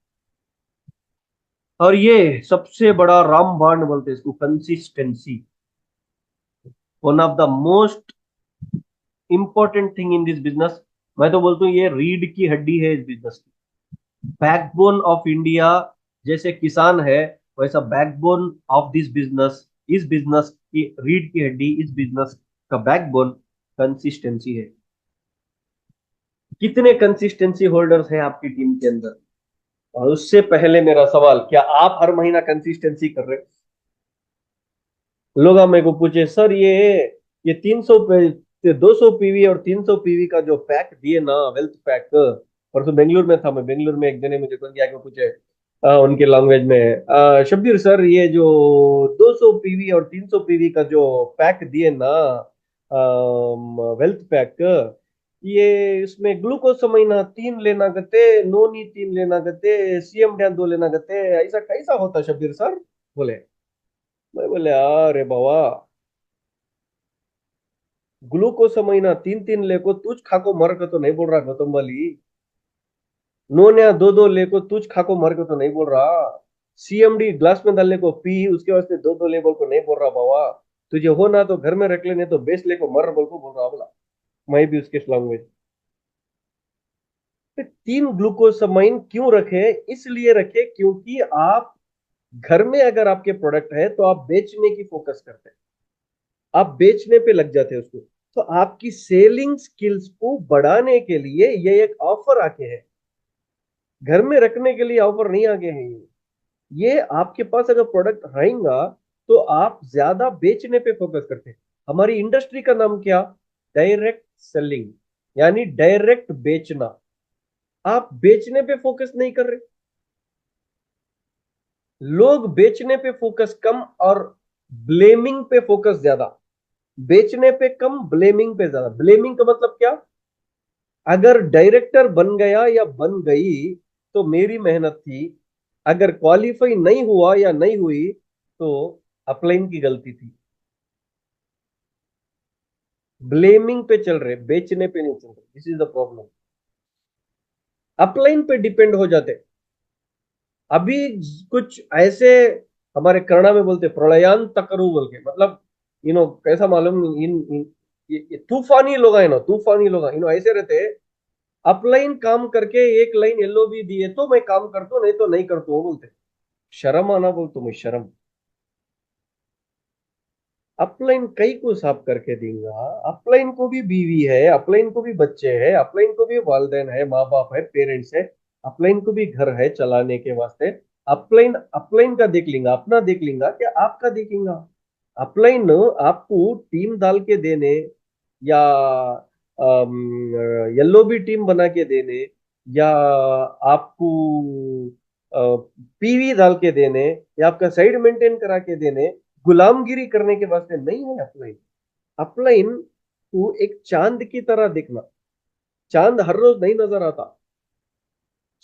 और ये सबसे बड़ा रामबाण बोलते हैं इसको, consistency. One of the most important thing in this business. मैं तो बोलता हूँ ये रीढ़ की हड्डी है इस बिजनेस की, बैकबोन ऑफ इंडिया। जैसे किसान है, वैसा बैकबोन ऑफ दिस बिजनेस, इस बिजनेस की रीढ़ की हड्डी, इस बिजनेस का बैकबोन कंसिस्टेंसी है। कितने कंसिस्टेंसी होल्डर्स हैं आपकी टीम के अंदर? और उससे पहले मेरा सवाल, क्या आप हर महीना कंसिस्टेंसी कर रहे? लोग मेरे को पूछे सर, ये 300 पे 200 पीवी और 300 पीवी का जो पैक दिए ना, वेल्थ पैक। परसों बेंगलुरु में था मैं, बेंगलुरु में एक जने मुझे कॉल किया के पूछे उनके लैंग्वेज में, शब्बीर सर ये जो 200 पीवी और 300 पीवी का जो पैक दिए ना, वेल्थ पैक, ये इसमें ग्लूकोसमाइन 3 लेना गते, नोनी 3 लेना गते, सीएम डैन 2 लेना गते, ऐसा कैसा होता शब्बीर सर? बोले। मैं बोले अरे बाबा, ग्लूकोसमाइन 3 3 लेको तुझ खाको मर के तो नहीं बोल रहा गौतम वाली। नोनिया 2 2 लेको तुझ खाको मर के तो नहीं बोल रहा। सीएमडी ग्लास में डालने को पी, उसके वास्ते 2 2 लेबल को नहीं बोल रहा बाबा। तुझे हो ना तो घर में रख लेने, तो बेच ले को मर बोल को बोल रहा बोला। मैं भी उसके लैंग्वेज। 3 ग्लूकोसमाइन क्यों रखे? इसलिए रखे क्योंकि आप घर में अगर आपके प्रोडक्ट है तो आप बेचने की फोकस करते हैं, आप बेचने पे लग जाते हैं उसको। तो आपकी सेलिंग स्किल्स को बढ़ाने के लिए ये एक ऑफर आके है, घर में रखने के लिए ऑफर नहीं आगे हैं ये आपके पास अगर प्रोडक्ट रहेगा तो आप ज्यादा बेचने पे फोकस करते हैं। हमारी इंडस्ट्री का नाम क्या? डायरेक्ट सेलिंग, यानी डायरेक्ट बेचना। आप बेचने पे फोकस नहीं कर रहे, लोग बेचने पे फोकस कम और ब्लेमिंग पे फोकस ज्यादा। बेचने पे कम, ब्लेमिंग पे ज्यादा। ब्लेमिंग का मतलब क्या? अगर डायरेक्टर बन गया या बन गई तो मेरी मेहनत थी, अगर क्वालिफाई नहीं हुआ या नहीं हुई तो अपलाइन की गलती थी। ब्लेमिंग पे चल रहे, बेचने पे नहीं चल रहे। This is the problem. Upline पे डिपेंड हो जाते। अभी कुछ ऐसे, हमारे कन्नड़ा में बोलते प्रलयान तकरु बोल के, मतलब कैसा मालूम, ये तूफानी लोग है ना, तूफानी लोग ऐसे रहते हैं। अपलाइन काम करके एक लाइन येलो भी दिए तो मैं काम करता हूँ, नहीं तो नहीं करता हूँ बोलते। शर्म आना बोलता हूँ मैं, शर्म। अपलाइन कई को साफ करके देगा। अपलाइन को भी बीवी है, अपलाइन को भी बच्चे हैं, अपलाइन को भी वालदेन है, माँ बाप है, पेरेंट्स है। अपलाइन को भी घर है चलाने के वास्ते। अपलाइन अपलाइन का देख लेगा, अपना देख लेगा क्या आपका देखेगा? अपलाइन आपको टीम डाल के देने, या येलो भी टीम बना के देने, या आपको पीवी डाल के देने, या आपका साइड मेंटेन करा के देने, गुलामगिरी करने के वास्ते नहीं है अपलाइन। अपलाइन को एक चांद की तरह देखना। चांद हर रोज नहीं नजर आता।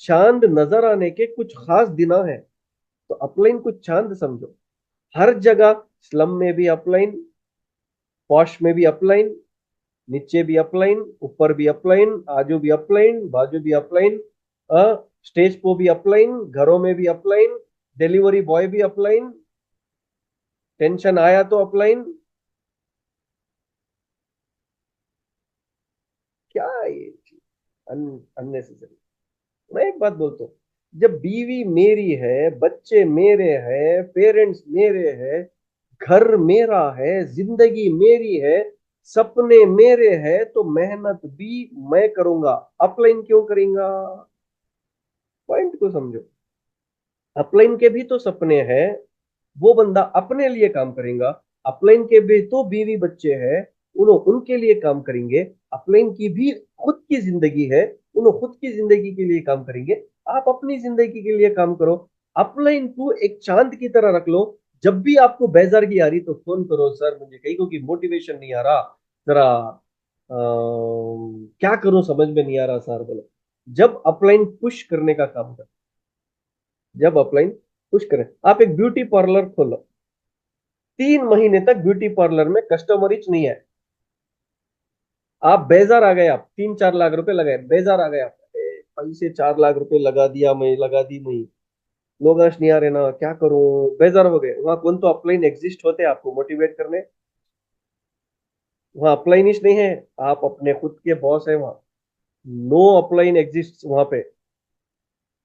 चांद नजर आने के कुछ खास दिन है। तो अपलाइन को चांद समझो। हर जगह, स्लम में भी अपलाइन, पॉश में भी अपलाइन, नीचे भी अपलाइन, ऊपर भी अपलाइन, आजू भी अपलाइन, बाजू भी अपलाइन, स्टेज को भी अपलाइन, घरों में भी अपलाइन, डिलीवरी बॉय भी अपलाइन, टेंशन आया तो अपलाइन। क्या ये अननेसेसरी। मैं एक बात बोलता हूँ, जब बीवी मेरी है, बच्चे मेरे हैं, पेरेंट्स मेरे हैं, घर मेरा है, जिंदगी मेरी है, सपने मेरे हैं, तो मेहनत भी मैं करूंगा। अपलाइन क्यों करेंगा? पॉइंट को समझो। अपलाइन के भी तो सपने हैं। वो बंदा अपने लिए काम करेगा। अपलाइन के भी तो बीवी बच्चे हैं, उनके लिए काम करेंगे। अपलाइन की भी खुद की जिंदगी है, उन्होंने खुद की जिंदगी के लिए काम करेंगे। आप अपनी जिंदगी के लिए काम करो। अपलाइन को एक चांद की तरह रख लो। जब भी आपको बेजारगी आ रही तो फोन करो, सर मुझे कहीं को की मोटिवेशन नहीं आ रहा, जरा क्या करूं समझ में नहीं आ रहा सर, बोलो। जब अपलाइन पुश करने का काम कर, जब अपलाइन पुश करें, आप एक ब्यूटी पार्लर खोलो। 3 महीने तक ब्यूटी पार्लर में कस्टमर ही नहीं है। आप बेजार आ गए, आप 3-4 लाख रुपए लगाए, बेजार आ गए आप, पैसे 4 लाख रुपए लगा दिया मैं, लगा दी मैं, लोग आज नहीं आ रहे ना, क्या करूं? बेजार हो गए। वहां कौन तो अपलाइन एग्जिस्ट होते हैं आपको मोटिवेट करने? वहां अपलाइन ही नहीं है। आप अपने खुद के बॉस है वहां। नो अपलाइन एग्जिस्ट वहां पे।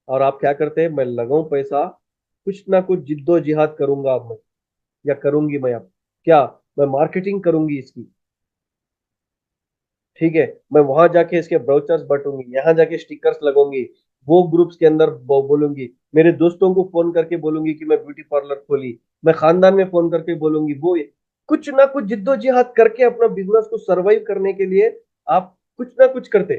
और आप क्या करते हैं? मैं लगाऊं पैसा, कुछ ना कुछ जिद्दोजिहाद करूंगा अब मैं, या करूंगी मैं अब। क्या? मैं मार्केटिंग करूंगी इसकी। ठीक है, मैं वहां जाके इसके ब्राउचर्स बटूंगी, यहाँ जाके स्टिकर्स लगूंगी, वो ग्रुप्स के अंदर बोलूंगी, मेरे दोस्तों को फोन करके बोलूंगी कि मैं ब्यूटी पार्लर खोली, मैं खानदान में फोन करके बोलूंगी वो कुछ ना कुछ जिद्दोजहद करके अपना बिजनेस को सरवाइव करने के लिए आप कुछ ना कुछ करते।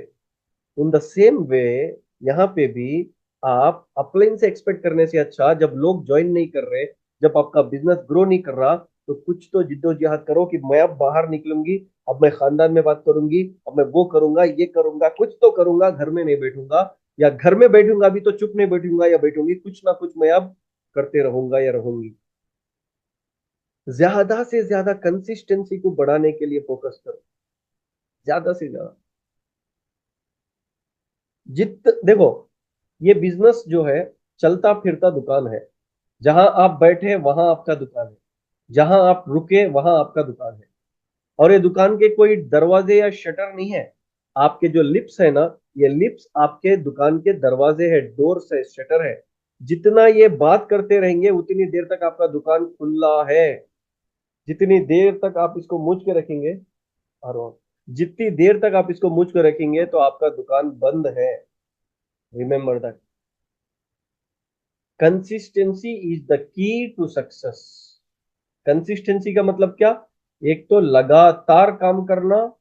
इन द सेम वे, यहाँ पे भी आप अपलाइन से एक्सपेक्ट करने से अच्छा, जब लोग ज्वाइन नहीं कर रहे, जब आपका बिजनेस ग्रो नहीं कर रहा, तो कुछ तो जिद्दोजहद करो कि मैं अब बाहर निकलूंगी, अब मैं खानदान में बात करूंगी, अब मैं वो करूंगा, ये करूंगा, कुछ तो करूंगा, घर में नहीं बैठूंगा। या घर में बैठूंगा भी तो चुप नहीं बैठूंगा, या बैठूंगी, कुछ ना कुछ मैं अब करते रहूंगा या रहूंगी। ज्यादा से ज्यादा कंसिस्टेंसी को बढ़ाने के लिए फोकस करो। ज्यादा से ज्यादा देखो, ये बिजनेस जो है, चलता फिरता दुकान है। जहां आप बैठे वहां आपका दुकान है, जहां आप रुके वहां आपका दुकान है। और ये दुकान के कोई दरवाजे या शटर नहीं है। आपके जो लिप्स है ना, ये लिप्स आपके दुकान के दरवाजे है, डोर्स है, शटर है। जितना ये बात करते रहेंगे उतनी देर तक आपका दुकान खुला है। जितनी देर तक आप इसको मूझ के रखेंगे, और जितनी देर तक आप इसको मूझ के रखेंगे तो आपका दुकान बंद है। Remember that. Consistency is the key to success. Consistency का मतलब क्या? एक तो लगातार काम करना,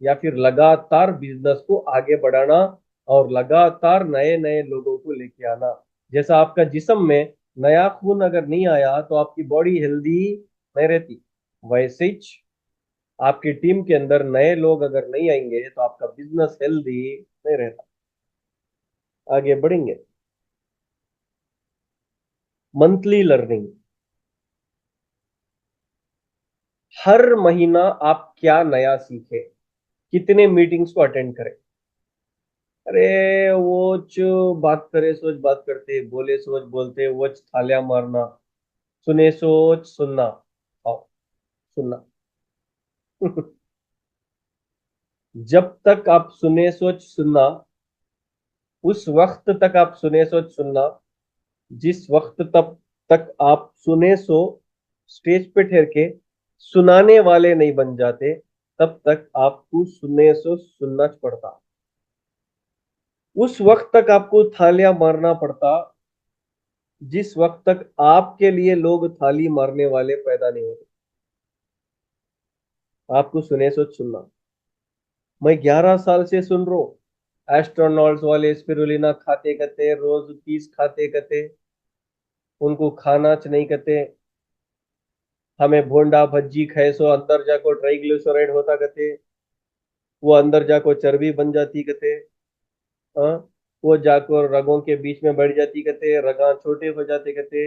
या फिर लगातार बिजनेस को आगे बढ़ाना, और लगातार नए नए लोगों को लेके आना। जैसा आपका जिस्म में नया खून अगर नहीं आया तो आपकी बॉडी हेल्दी नहीं रहती। वैसे ही आपकी टीम के अंदर नए लोग अगर नहीं आएंगे तो आपका बिजनेस हेल्दी नहीं रहता। आगे बढ़ेंगे। Monthly learning. हर महीना आप क्या नया सीखे, कितने मीटिंग्स को अटेंड करें। अरे वो जो बात करे सोच बात करते, बोले सोच बोलते, वो थालियां मारना, सुने सोच सुनना। आओ, सुनना। जब तक आप सुने सोच सुनना, उस वक्त तक आप सुने सोच सुनना, जिस वक्त तब तक आप सुने सो स्टेज पे ठहर के सुनाने वाले नहीं बन जाते, तब तक आपको सुने सो सुनना पड़ता। उस वक्त तक आपको थालियां मारना पड़ता, जिस वक्त तक आपके लिए लोग थाली मारने वाले पैदा नहीं होते। आपको सुने सोच सुनना। मैं 11 साल से सुन रहा हूं, एस्ट्रोनॉट्स वाले स्पिरुलिना खाते करते, रोज पीस खाते करते, उनको खाना च नहीं करते। हमें भोंडा भज्जी खाए सो अंदर जाको ट्राइग्लिसराइड होता कहते, वो अंदर जाको चर्बी बन जाती कहते। हाँ, वो जाकर रगों के बीच में बढ़ जाती कहते, रगा छोटे हो जाते कहते।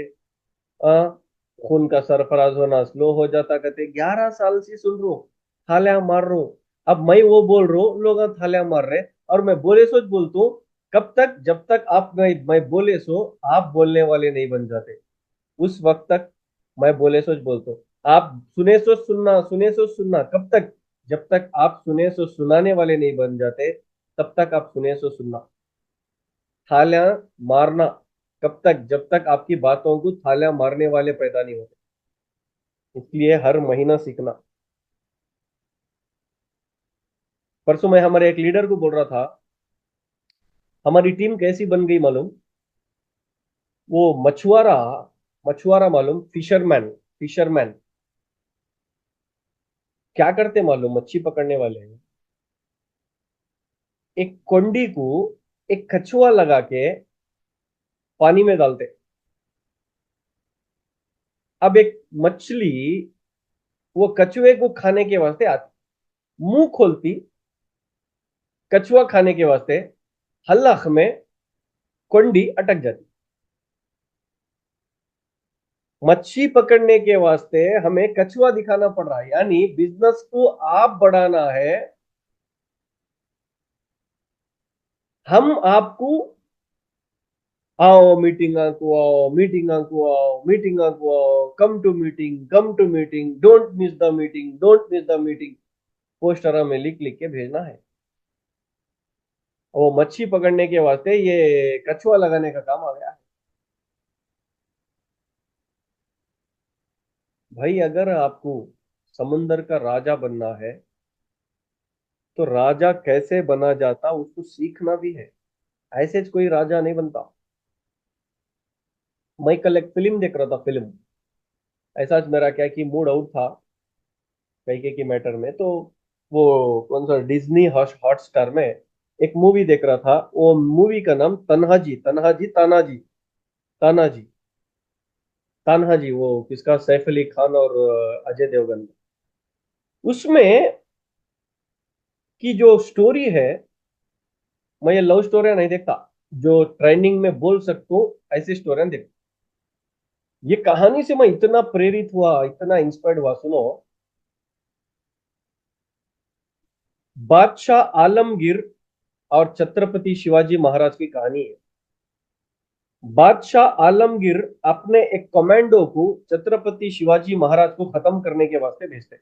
हाँ, खून का सरफराज होना स्लो हो जाता कहते। 11 साल से सुन रहा हूँ, थालियां मार रहा हूँ। अब मैं वो बोल रहा हूँ, लोग थालियां मार रहे, और मैं बोले सोच बोलता हूँ। कब तक? जब तक आप मैं बोले सो आप बोलने वाले नहीं बन जाते, उस वक्त तक मैं बोले सोच बोलता हूँ। आप सुने सोच सुनना, सुने सोच सुनना कब तक? जब तक आप सुने सोच सुनाने वाले नहीं बन जाते, तब तक आप सुने सोच सुनना। थालियां मारना कब तक? जब तक आपकी बातों को थालियां मारने वाले पैदा नहीं होते। इसलिए हर महीना सीखना। परसों मैं हमारे एक लीडर को बोल रहा था, हमारी टीम कैसी बन गई मालूम? वो मछुआरा, मछुआरा मालूम, फिशरमैन, फिशरमैन क्या करते मालूम? मच्छी पकड़ने वाले एक कोंडी को एक कछुआ लगा के पानी में डालते। अब एक मछली वो कछुए को खाने के वास्ते आती, मुंह खोलती कछुआ खाने के वास्ते, हल्लाख में कोंडी अटक जाती। मच्छी पकड़ने के वास्ते हमें कछुआ दिखाना पड़ रहा है, यानी बिजनेस को आप बढ़ाना है। हम आपको आओ मीटिंग को आओ, मीटिंग को आओ, मीटिंग को आओ, come to meeting, come to meeting, don't miss the meeting, don't miss the meeting, poster में लिख लिख के भेजना है। वो मच्छी पकड़ने के वास्ते ये कछुआ लगाने का काम आ गया है। भाई अगर आपको समुंदर का राजा बनना है, तो राजा कैसे बना जाता उसको सीखना भी है। ऐसे कोई राजा नहीं बनता। मैं कल एक फिल्म देख रहा था, फिल्म ऐसा मेरा क्या कि मूड आउट था कई की मैटर में, तो वो कौन सा डिज्नी हॉटस्टार में एक मूवी देख रहा था। वो मूवी का नाम तन्हाजी, तन्हाजी तानाजी, तानाजी तान्हाजी, वो किसका? सैफ अली खान और अजय देवगन। उसमें की जो स्टोरी है, मैं ये लव स्टोरी नहीं देखता, जो ट्रेंडिंग में बोल सकता हूँ ऐसी स्टोरी देखता। ये कहानी से मैं इतना प्रेरित हुआ, इतना इंस्पायर्ड हुआ, सुनो। बादशाह आलमगीर और छत्रपति शिवाजी महाराज की कहानी है। बादशाह आलमगीर अपने एक कमांडो को छत्रपति शिवाजी महाराज को खत्म करने के वास्ते भेजते,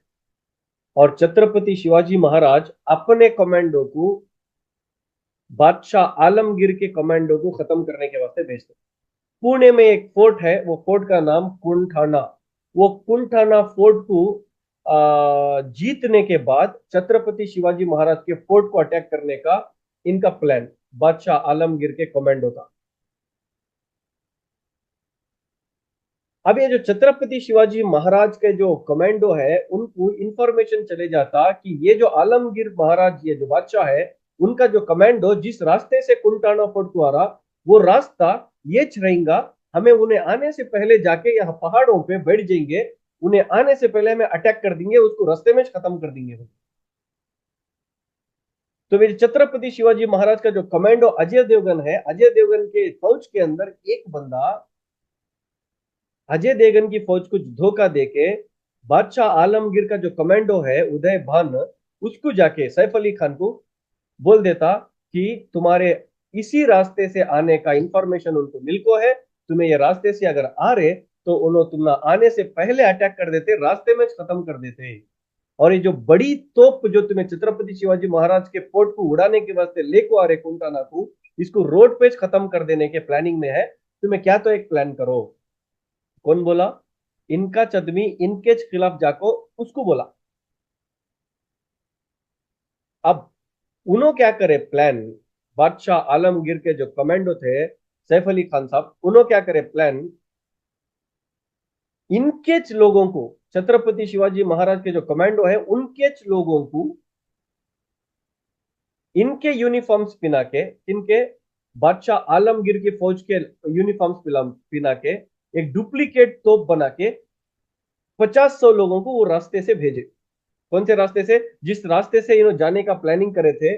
और छत्रपति शिवाजी महाराज अपने कमांडो को बादशाह आलमगीर के कमांडो को खत्म करने के वास्ते भेजते। पुणे में एक फोर्ट है, वो फोर्ट का नाम कुंठाना। वो कुंठाना फोर्ट को जीतने के बाद छत्रपति शिवाजी महाराज के फोर्ट को अटैक करने का इनका प्लान, बादशाह आलमगीर के कमांडो था। अब ये जो छत्रपति शिवाजी महाराज के जो कमांडो है, उनको इंफॉर्मेशन चले जाता कि ये जो आलमगीर महाराज, ये जो बादशाह है, उनका जो कमांडो जिस रास्ते से कुंटाना फोर्ट को आ रहा, वो रास्ता ये रहेगा। हमें उन्हें आने से पहले जाके यहाँ पहाड़ों पे बैठ जाएंगे, उन्हें आने से पहले हमें अटैक कर देंगे, उसको रास्ते में खत्म कर देंगे। तो मेरे छत्रपति शिवाजी महाराज का जो कमांडो अजय देवगन है, अजय देवगन के फौज के अंदर एक बंदा अजय देवगन की फौज को धोखा देके बादशाह आलमगीर का जो कमांडो है उदय भान, उसको जाके सैफ अली खान को बोल देता कि तुम्हारे इसी रास्ते से आने का इंफॉर्मेशन उनको मिल को है, तुम्हें ये रास्ते से अगर आ रहे तो उन्होंने तुम आने से पहले अटैक कर देते, रास्ते में खत्म कर देते। और ये जो बड़ी तोप जो तुम्हें छत्रपति शिवाजी महाराज के फोर्ट को उड़ाने के वास्ते लेको आ रहे कुंटा नाकू, इसको रोड पे खत्म कर देने के प्लानिंग में है। तुम्हें क्या तो एक प्लान करो। कौन बोला? इनका चदमी इनके खिलाफ जाको, उसको बोला। अब उन्हों क्या करे प्लान? बादशाह आलमगीर के जो कमांडो थे, सैफ अली खान साहब, उन्हों क्या करे प्लान? इनके लोगों को, छत्रपति शिवाजी महाराज के जो कमांडो है उनके लोगों को इनके यूनिफॉर्म्स पिना के, इनके बादशाह आलमगीर की फौज के यूनिफॉर्म्स पिना के एक डुप्लीकेट तोप बना के 50-100 लोगों को वो रास्ते से भेजे। कौन से रास्ते से? जिस रास्ते से इन्होंने जाने का प्लानिंग करे थे,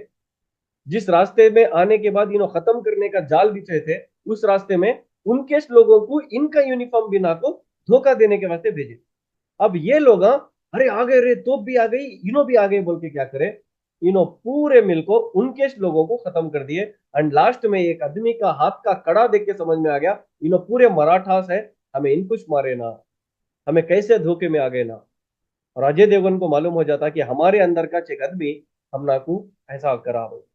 जिस रास्ते में आने के बाद इन्होंने खत्म करने का जाल बिछे थे, उस रास्ते में उनके लोगों को इनका यूनिफॉर्म बिना को धोखा देने के वास्ते भेजे। अब ये लोग अरे आ गए रे, तोप भी आ गई, इनो भी आ गए बोल के क्या करे, इनो पूरे मिल को उनके लोगों को खत्म कर दिए। एंड लास्ट में एक आदमी का हाथ का कड़ा देख के समझ में आ गया, इनो पूरे मराठास है, हमें इन कुछ मारे ना, हमें कैसे धोखे में आ गए ना। और अजय देवगन को मालूम हो जाता कि हमारे अंदर का एक आदमी हम नाकू ऐसा करा हो।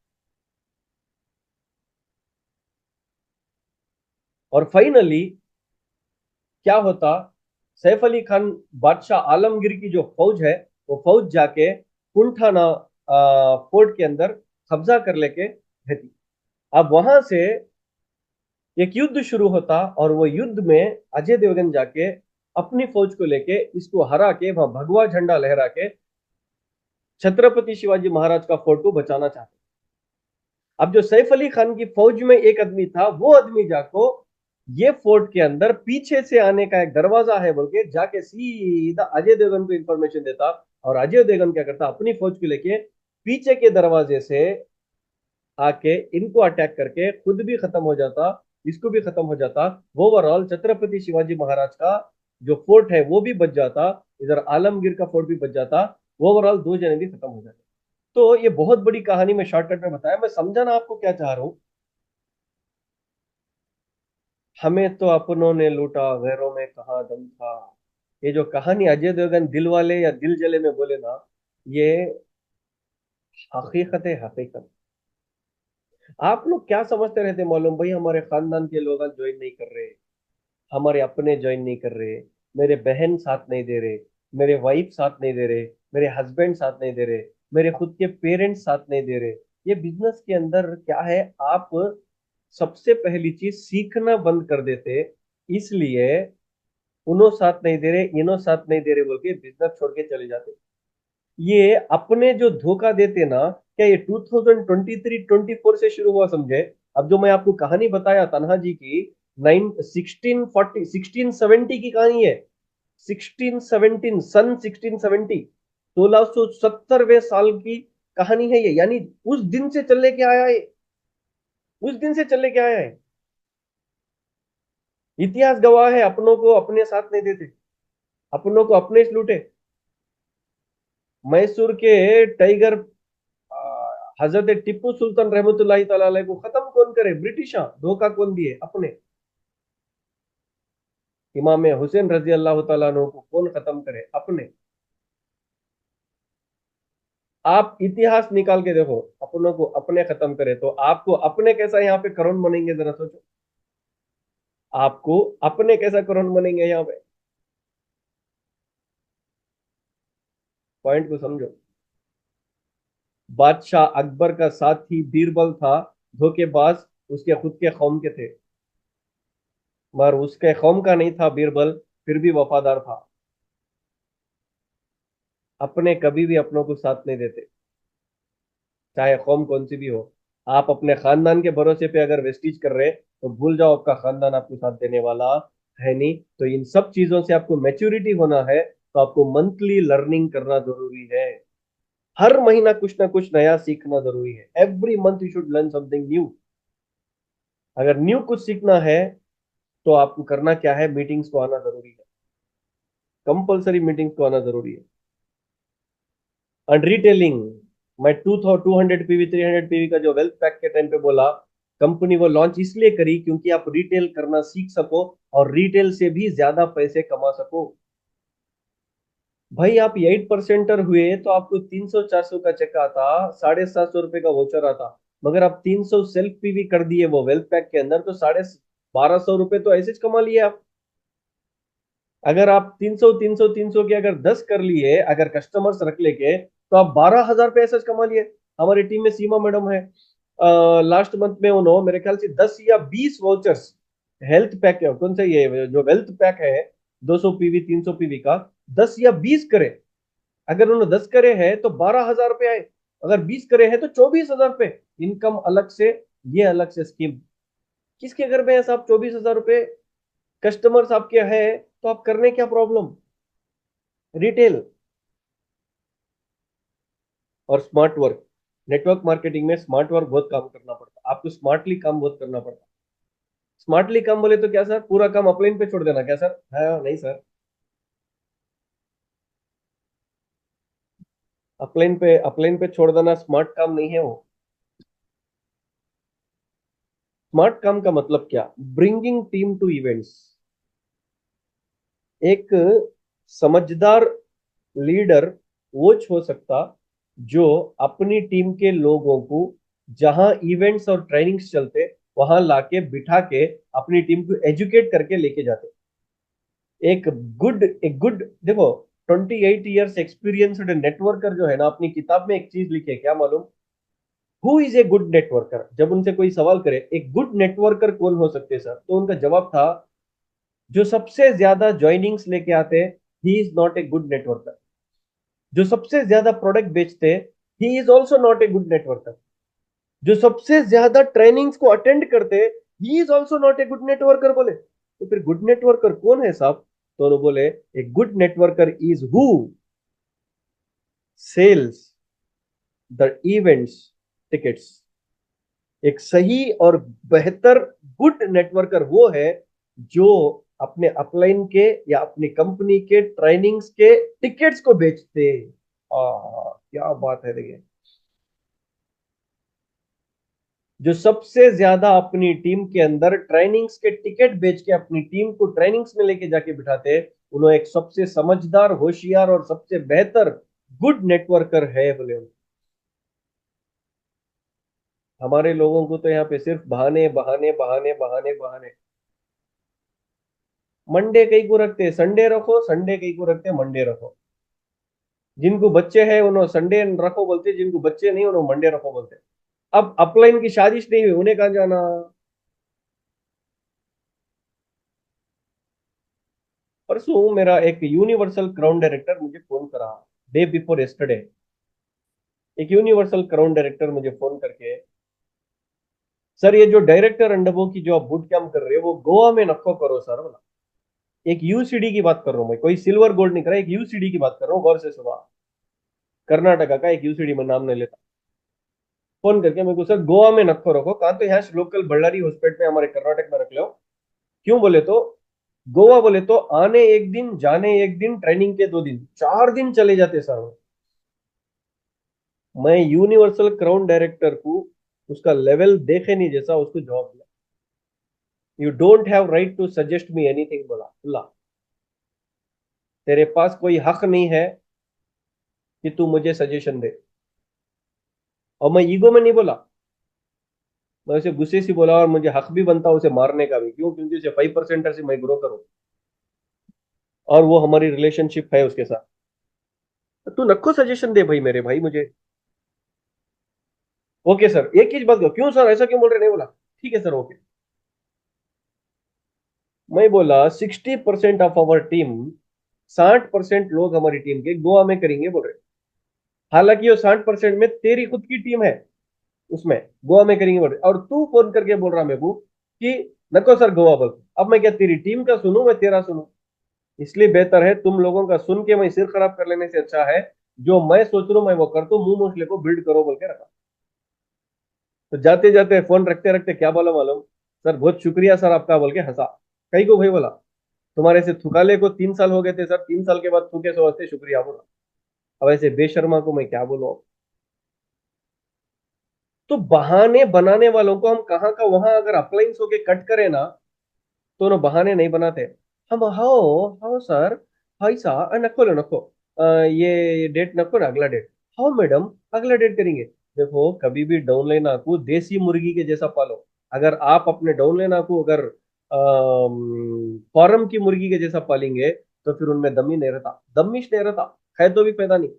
और फाइनली क्या होता? सैफ अली खान, बादशाह आलमगीर की जो फौज है, वो फौज जाके कुंठाना फोर्ट के अंदर कब्जा कर लेके रहती। अब वहां से एक युद्ध शुरू होता, और वो युद्ध में अजय देवगन जाके अपनी फौज को लेके इसको हरा के वहां भगवा झंडा लहरा के छत्रपति शिवाजी महाराज का फोर्ट को बचाना चाहते। अब जो सैफ अली खान की फौज में एक आदमी था, वो आदमी जाको ये फोर्ट के अंदर पीछे से आने का एक दरवाजा है बोल के जाके सीधा अजय देवगन को इंफॉर्मेशन देता। और अजय देवगन क्या करता? अपनी फौज को लेके पीछे के दरवाजे से आके इनको अटैक करके खुद भी खत्म हो जाता, इसको भी खत्म हो जाता। ओवरऑल छत्रपति शिवाजी महाराज का जो फोर्ट है वो भी बच जाता, इधर आलमगीर का फोर्ट भी बच जाता। ओवरऑल दो जने भी खत्म हो जाते। तो ये बहुत बड़ी कहानी में शॉर्टकट में बताया, मैं समझाना आपको क्या चाह रहा हूं। हमें तो अपनों ने लूटा, गैरों में कहाँ दम था। ये जो कहानी अजय देवगन दिल वाले या दिल जले में बोले ना, ये हकीकत है, हकीकत। आप लोग क्या समझते रहते मालूम भाई, हमारे खानदान के लोग ज्वाइन नहीं कर रहे, हमारे अपने ज्वाइन नहीं कर रहे, मेरे बहन साथ नहीं दे रहे, मेरे वाइफ साथ नहीं दे रहे, मेरे हस्बैंड साथ नहीं दे रहे, मेरे खुद के पेरेंट्स साथ नहीं दे रहे। ये बिजनेस के अंदर क्या है, आप सबसे पहली चीज सीखना बंद कर देते, इसलिए उन्हों साथ नहीं दे रहे, इन्हों साथ नहीं दे रहे बोल के बिजनेस छोड़ के चले जाते। ये अपने जो धोखा देते ना, क्या ये 2023-24 से शुरू हुआ समझे? अब जो मैं आपको कहानी बताया तन्हा जी की, 1670 की कहानी है। 1617 सन 1670, 1670वें साल की कहानी है ये। यानी उस दिन से चल के आया है, उस दिन से चल के आया है। इतिहास गवाह है, अपनों को अपने साथ नहीं देते, अपनों को अपने से लूटे। मैसूर के टाइगर हजरत टिप्पू सुल्तान रहमतुल्लाहि तआला अलैह को खत्म कौन करे? ब्रिटिश। धोखा कौन दिए? अपने। इमाम हुसैन रजी अल्लाह तआला अन्हु को कौन खत्म करे? अपने। आप इतिहास निकाल के देखो, अपनों को अपने खत्म करे तो आपको अपने कैसा यहाँ पे करोड़ बनेंगे, जरा सोचो। आपको अपने कैसा करोड़ बनेंगे यहाँ पे? पॉइंट को समझो। बादशाह अकबर का साथी बीरबल था, धोखेबाज, उसके खुद के कौम के थे, मगर उसके कौम का नहीं था बीरबल, फिर भी वफादार था। अपने कभी भी अपनों को साथ नहीं देते, चाहे कौम कौन सी भी हो। आप अपने खानदान के भरोसे पे अगर वेस्टीज कर रहे, तो भूल जाओ आपका खानदान आपको साथ देने वाला है नहीं। तो इन सब चीजों से आपको मैच्योरिटी होना है, तो आपको मंथली लर्निंग करना जरूरी है। हर महीना कुछ ना कुछ नया सीखना जरूरी है। Every month you should learn something new. अगर न्यू कुछ सीखना है तो आपको करना क्या है? मीटिंग्स को आना जरूरी है, कंपलसरी मीटिंग्स को आना जरूरी है। एंड रिटेलिंग, मैं 200 200 पीवी 300 पीवी का जो वेल्थ पैक के टाइम पे बोला, कंपनी वो लॉन्च इसलिए करी क्योंकि आप रिटेल करना सीख सको, और रिटेल से भी ज्यादा पैसे कमा सको। भाई आप 8% हुए तो आपको 300-400 का चेक आता, 750 रुपए का वोचर आता। मगर आप 300 सेल्फ पीवी कर दिए वो वेल्थ पैक के अंदर, तो 1250 रुपए तो ऐसे ही कमा लिए आप। अगर आप 300 300 300 के अगर 10 कर लिए, अगर कस्टमर्स रख लेके, तो आप 12,000 रुपए ऐसे ही कमा लिए। हमारी टीम में सीमा मैडम है, लास्ट मंथ में उन्होंने मेरे ख्याल से 10 या 20 वाउचर्स हेल्थ पैक है, कौन सा ये जो वेल्थ पैक है 200 पीवी 300 पीवी का, 10 या 20 करे। अगर उन्होंने 10 करे हैं तो 12,000 रुपए आए, अगर 20 करे हैं तो 24,000 रुपए इनकम अलग से। ये अलग से स्कीम किसके घर में है साहब? 24,000 रुपए कस्टमर्स आपके हैं, तो आप करने क्या प्रॉब्लम? रिटेल और स्मार्ट वर्क, नेटवर्क मार्केटिंग में स्मार्ट वर्क बहुत काम करना पड़ता है आपको, स्मार्टली काम बहुत करना पड़ता है। स्मार्टली काम बोले तो क्या सर, पूरा काम अपलाइन पे छोड़ देना क्या सर? है नहीं सर, अपलाइन पे छोड़ देना स्मार्ट काम नहीं है वो। स्मार्ट काम का मतलब क्या? Bringing team to events. एक समझदार लीडर वो हो सकता जो अपनी टीम के लोगों को जहां इवेंट्स और ट्रेनिंग्स चलते वहां लाके बिठा के अपनी टीम को एजुकेट करके लेके जाते। एक गुड देखो, 28 ईयर्स एक्सपीरियंस्ड नेटवर्कर जो है ना, अपनी किताब में एक चीज लिखे, क्या मालूम? Who is a good networker. जब उनसे कोई सवाल करे एक गुड नेटवर्कर कौन हो सकते सर, तो उनका जवाब था जो सबसे ज्यादा ज्वाइनिंग्स लेके आते, he is not a good networker. जो सबसे ज्यादा प्रोडक्ट बेचते, he is also not a good networker. जो सबसे ज्यादा ट्रेनिंग्स को अटेंड करते, he is also not a good networker. बोले तो फिर गुड नेटवर्कर कौन है साहब? तो उन्होंने बोले a good networker is who sells the events tickets. एक सही और बेहतर गुड नेटवर्कर वो है जो अपने अपलाइन के या अपनी कंपनी के ट्रेनिंग्स के टिकट्स को बेचते। क्या बात है देखिए, जो सबसे ज्यादा अपनी टीम के अंदर ट्रेनिंग्स के टिकट बेच के अपनी टीम को ट्रेनिंग्स में लेके जाके बिठाते, उन्होंने एक सबसे समझदार, होशियार और सबसे बेहतर गुड नेटवर्कर है बोले। हमारे लोगों को तो यहाँ पे सिर्फ बहाने बहाने बहाने बहाने बहाने। मंडे कई को रखते संडे रखो, संडे कई को रखते मंडे रखो। जिनको बच्चे हैं उन्होंने संडे रखो बोलते, जिनको बच्चे नहीं उन्होंने मंडे रखो बोलते। अब अपलाइन की शादी नहीं हुई, उन्हें कहाँ जाना? परसों मेरा एक यूनिवर्सल क्राउन डायरेक्टर मुझे फोन करा, डे बिफोर यस्टरडे। एक यूनिवर्सल क्राउन डायरेक्टर मुझे फोन करके, सर ये जो डायरेक्टर अंडबो की जो आप बूट कैंप कर रहे हो वो गोवा में नको करो सर बोला। एक यूसीडी की बात कर रहा हूँ मैं, कोई सिल्वर गोल्ड नहीं करा, एक यूसीडी की बात कर रहा हूँ, गौर से सुना। कर्नाटका का एक यूसीडी में नाम नहीं लेता। फोन करके मेरे को, सर गोवा में नको रखो, कहाँ तो यहाँ लोकल बಳ್ಳारी हॉस्पिटल में हमारे कर्नाटक में रख लो। क्यों बोले तो, गोवा बोले तो आने एक दिन जाने एक दिन, ट्रेनिंग के 2 दिन, 4 दिन चले जाते सर। मैं यूनिवर्सल क्राउन डायरेक्टर को उसका लेवल देखे नहीं जैसा उसको जवाब दिया, you don't have right to suggest me anything बोला, अल्लाह तेरे पास कोई हक नहीं है कि तू मुझे सजेशन दे। और मैं ईगो में नहीं बोला, मैं उसे गुस्से से बोला, और मुझे हक भी बनता उसे मारने का भी। क्यों? क्योंकि उसे 5% से मैं ग्रो करूं, और वो हमारी रिलेशनशिप है उसके साथ। तो तू नको सजेशन दे भाई, मेरे भाई मुझे। ओके सर, एक ही बात करो, क्यों सर ऐसा क्यों बोल रहे? नहीं बोला, ठीक है सर ओके। मैं बोला 60% ऑफ आवर टीम, 60% लोग हमारी टीम के गोवा में करेंगे बोल रहे। हालांकि वो 60% में तेरी खुद की टीम है, उसमें गोवा में करेंगे बोल रहे, और तू फोन करके बोल रहा मेरे को कि नको सर गोवा बोल। अब मैं क्या तेरी टीम का सुनूं, मैं तेरा सुनूं? इसलिए बेहतर है तुम लोगों का सुन के मैं सिर खराब कर लेने से अच्छा है जो मैं सोच रहा हूं मैं वो कर दूं, मुंह मूसले को बिल्ड करो बोल के रखा। तो जाते जाते फोन रखते रखते क्या बोला मालूम? सर बहुत शुक्रिया सर आपका बोल के हंसा। कहीं को भाई बोला, तुम्हारे से थुकाले को 3 साल हो गए थे सर, 3 साल के बाद थूके सो हंसते, शुक्रिया बोला। अब ऐसे बेशर्मा को मैं क्या बोलूं? तो बहाने बनाने वालों को हम कहाँ का वहां अगर अपलाइंस होके कट करें ना, तो उन्हें बहाने नहीं बनाते। हम हाओ हाओ सर, भाई साहब नको लो नको, ये डेट नको ना, अगला डेट। हाँ मैडम, अगला डेट करेंगे। देखो कभी भी डाउनलाइन आकू देसी मुर्गी के जैसा पालो। अगर आप अपने डाउनलाइन आकू अगर फॉर्म की मुर्गी के जैसा पालेंगे तो फिर उनमें दम ही नहीं रहता, दमिश नहीं रहता, है तो भी पैदा नहीं।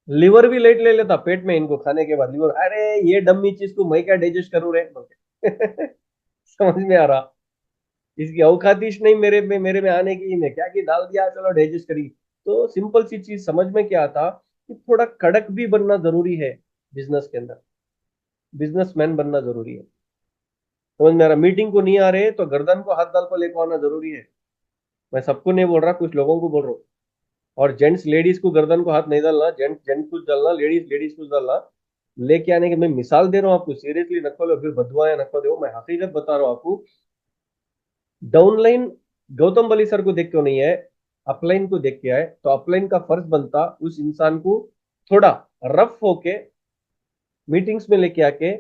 लिवर भी लेट ले लेता पेट में, इनको खाने के बाद लिवर, अरे ये डम्मी चीज को मैं क्या डाइजेस्ट करूं रे बोल के। समझ में आ रहा, इसकी औकातिश नहीं मेरे में आने की, इन्हें क्या कि डाल दिया चलो डाइजेस्ट करी। तो सिंपल सी चीज समझ में क्या आता कि थोड़ा कड़क भी बनना जरूरी है बिजनेस के अंदर, बिजनेसमैन बनना जरूरी है। समझ में आ रहा, मीटिंग को नहीं आ रहे तो गर्दन को हाथ डाल को लेकर आना जरूरी है। मैं सबको नहीं बोल रहा, कुछ लोगों को बोल रहा हूँ। और जेंट्स लेडीज को गर्दन को हाथ नहीं डालना, जेंट्स जेंट्स कुछ डालना, लेडीज लेडीज कुछ डालना। लेके आने की मैं मिसाल दे रहा हूँ आपको, सीरियसली न खोलो फिर बदुआएं न खो दो, मैं हकीकत बता रहा हूँ आपको। डाउनलाइन गौतम बली सर को देख क्यों नहीं है, अपलाइन को देख के आए, तो अपलाइन का फर्ज बनता उस इंसान को थोड़ा रफ होके मीटिंग्स में लेके आके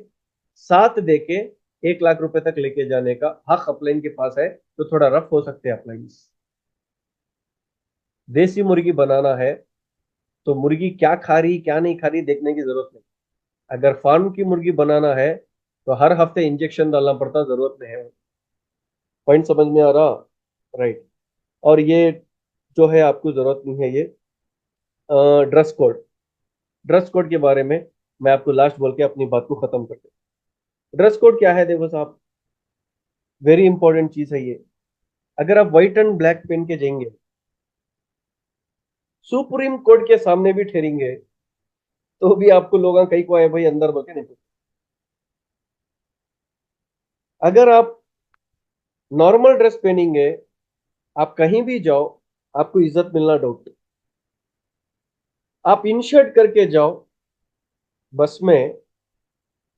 साथ देके 1 लाख रुपए तक लेके जाने का हक अपलाइन के पास है। तो थोड़ा रफ हो सकते हैं अपलाइन। देसी मुर्गी बनाना है तो मुर्गी क्या खा रही क्या नहीं खा रही देखने की जरूरत नहीं। अगर फार्म की मुर्गी बनाना है तो हर हफ्ते इंजेक्शन डालना पड़ता, जरूरत नहीं है। पॉइंट समझ में आ रहा? राइट। और ये जो है आपको जरूरत नहीं है ये ड्रेस कोड। ड्रेस कोड के बारे में मैं आपको लास्ट बोल के अपनी बात को खत्म करते हैं। ड्रेस कोड क्या है देखो साहब, वेरी इंपॉर्टेंट चीज है ये। अगर आप व्हाइट एंड ब्लैक पहन के जाएंगे, सुप्रीम कोर्ट के सामने भी ठहरेंगे, तो भी आपको लोग कहीं को आए भाई अंदर बोल के नहीं पूछते। अगर आप नॉर्मल ड्रेस पहनेंगे, आप कहीं भी जाओ, आपको इज्जत मिलना डाउट। आप इन शर्ट करके जाओ, बस में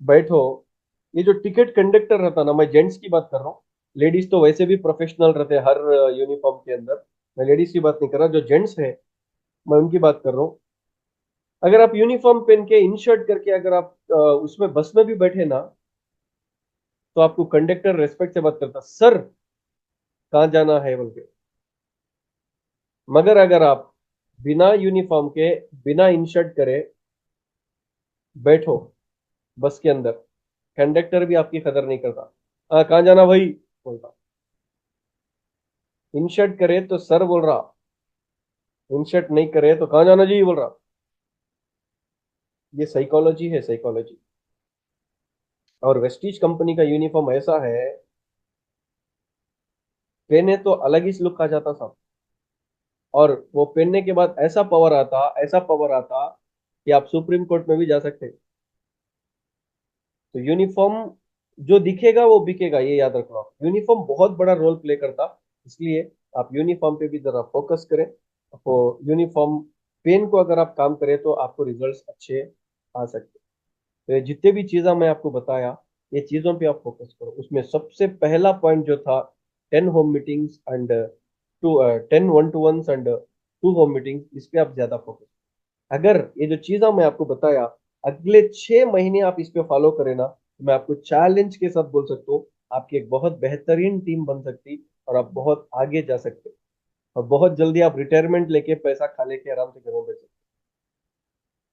बैठो, ये जो टिकट कंडक्टर रहता ना, मैं जेंट्स की बात कर रहा हूँ, लेडीज तो वैसे भी प्रोफेशनल रहते हैं हर यूनिफॉर्म के अंदर। मैं लेडीज की बात नहीं कर रहा, जो जेंट्स है मैं उनकी बात कर रहा हूँ। अगर आप यूनिफॉर्म पहन के इन शर्ट करके अगर आप उसमें बस में भी बैठे ना, तो आपको कंडक्टर रेस्पेक्ट से बात करता, सर कहाँ जाना है बोल के। मगर अगर आप बिना यूनिफॉर्म के, बिना इन शर्ट करे बैठो बस के अंदर, कंडक्टर भी आपकी कदर नहीं करता। कहाँ जाना भाई बोलता। इन शर्ट करे तो सर बोल रहा, इन शर्ट नहीं करे तो कहाँ जाना जी बोल रहा। ये साइकोलॉजी है, साइकोलॉजी। और वेस्टीज कंपनी का यूनिफॉर्म ऐसा है, पहने तो अलग ही लुक आ जाता सब। और वो पहनने के बाद ऐसा पावर आता, ऐसा पावर आता कि आप सुप्रीम कोर्ट में भी जा सकते हैं। तो यूनिफॉर्म जो दिखेगा वो बिकेगा, ये याद रखना आप। यूनिफॉर्म बहुत बड़ा रोल प्ले करता, इसलिए आप यूनिफॉर्म पे भी जरा फोकस करें। तो यूनिफॉर्म पेन को अगर आप काम करें तो आपको रिजल्ट्स अच्छे आ सकते हैं। तो ये जितने भी चीज़ें मैं आपको बताया, ये चीज़ों पे आप फोकस करो। उसमें सबसे पहला पॉइंट जो था 10 home meetings and 10 1-to-1s and 2 home meetings, इस पे आप ज्यादा फोकस। अगर ये जो चीज़ें मैं आपको बताया अगले 6 महीने आप इस पे फॉलो करें ना, तो मैं आपको चैलेंज के साथ बोल सकता हूँ आपकी एक बहुत बेहतरीन टीम बन सकती और आप बहुत आगे जा सकते। और बहुत जल्दी आप रिटायरमेंट लेके पैसा खा लेके आराम से घर में बैठ सकते।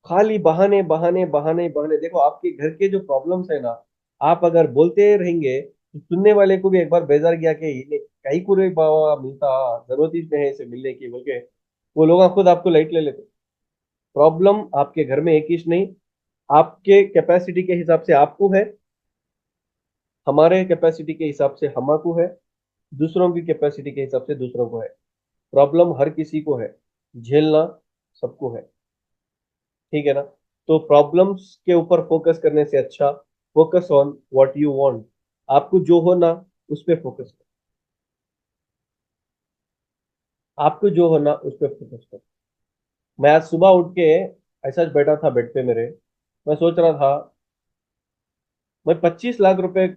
खाली बहाने बहाने बहाने बहाने, देखो आपके घर के जो प्रॉब्लम्स है ना, आप अगर बोलते रहेंगे तो सुनने वाले को भी एक बार बेजार गया कि ये कहीं को रे बाबा मिलता, जरूरत ही नहीं है इसे मिलने की बोल के, वो लोग खुद आपको लाइट ले लेते। प्रॉब्लम आपके घर में एक ही नहीं, आपके कैपेसिटी के हिसाब से आपको है, हमारे कैपेसिटी के हिसाब से हमाको है, दूसरों की कैपेसिटी के हिसाब से दूसरों को है। प्रॉब्लम हर किसी को है, झेलना सबको है। ठीक है ना? तो प्रॉब्लम्स के ऊपर फोकस करने से अच्छा focus on what you want. आपको जो हो ना उस पर फोकस करो, आपको जो हो ना उस पर फोकस करो। मैं आज सुबह उठ के ऐसा बैठा था बेड पे मेरे, मैं सोच रहा था मैं 25 लाख रुपए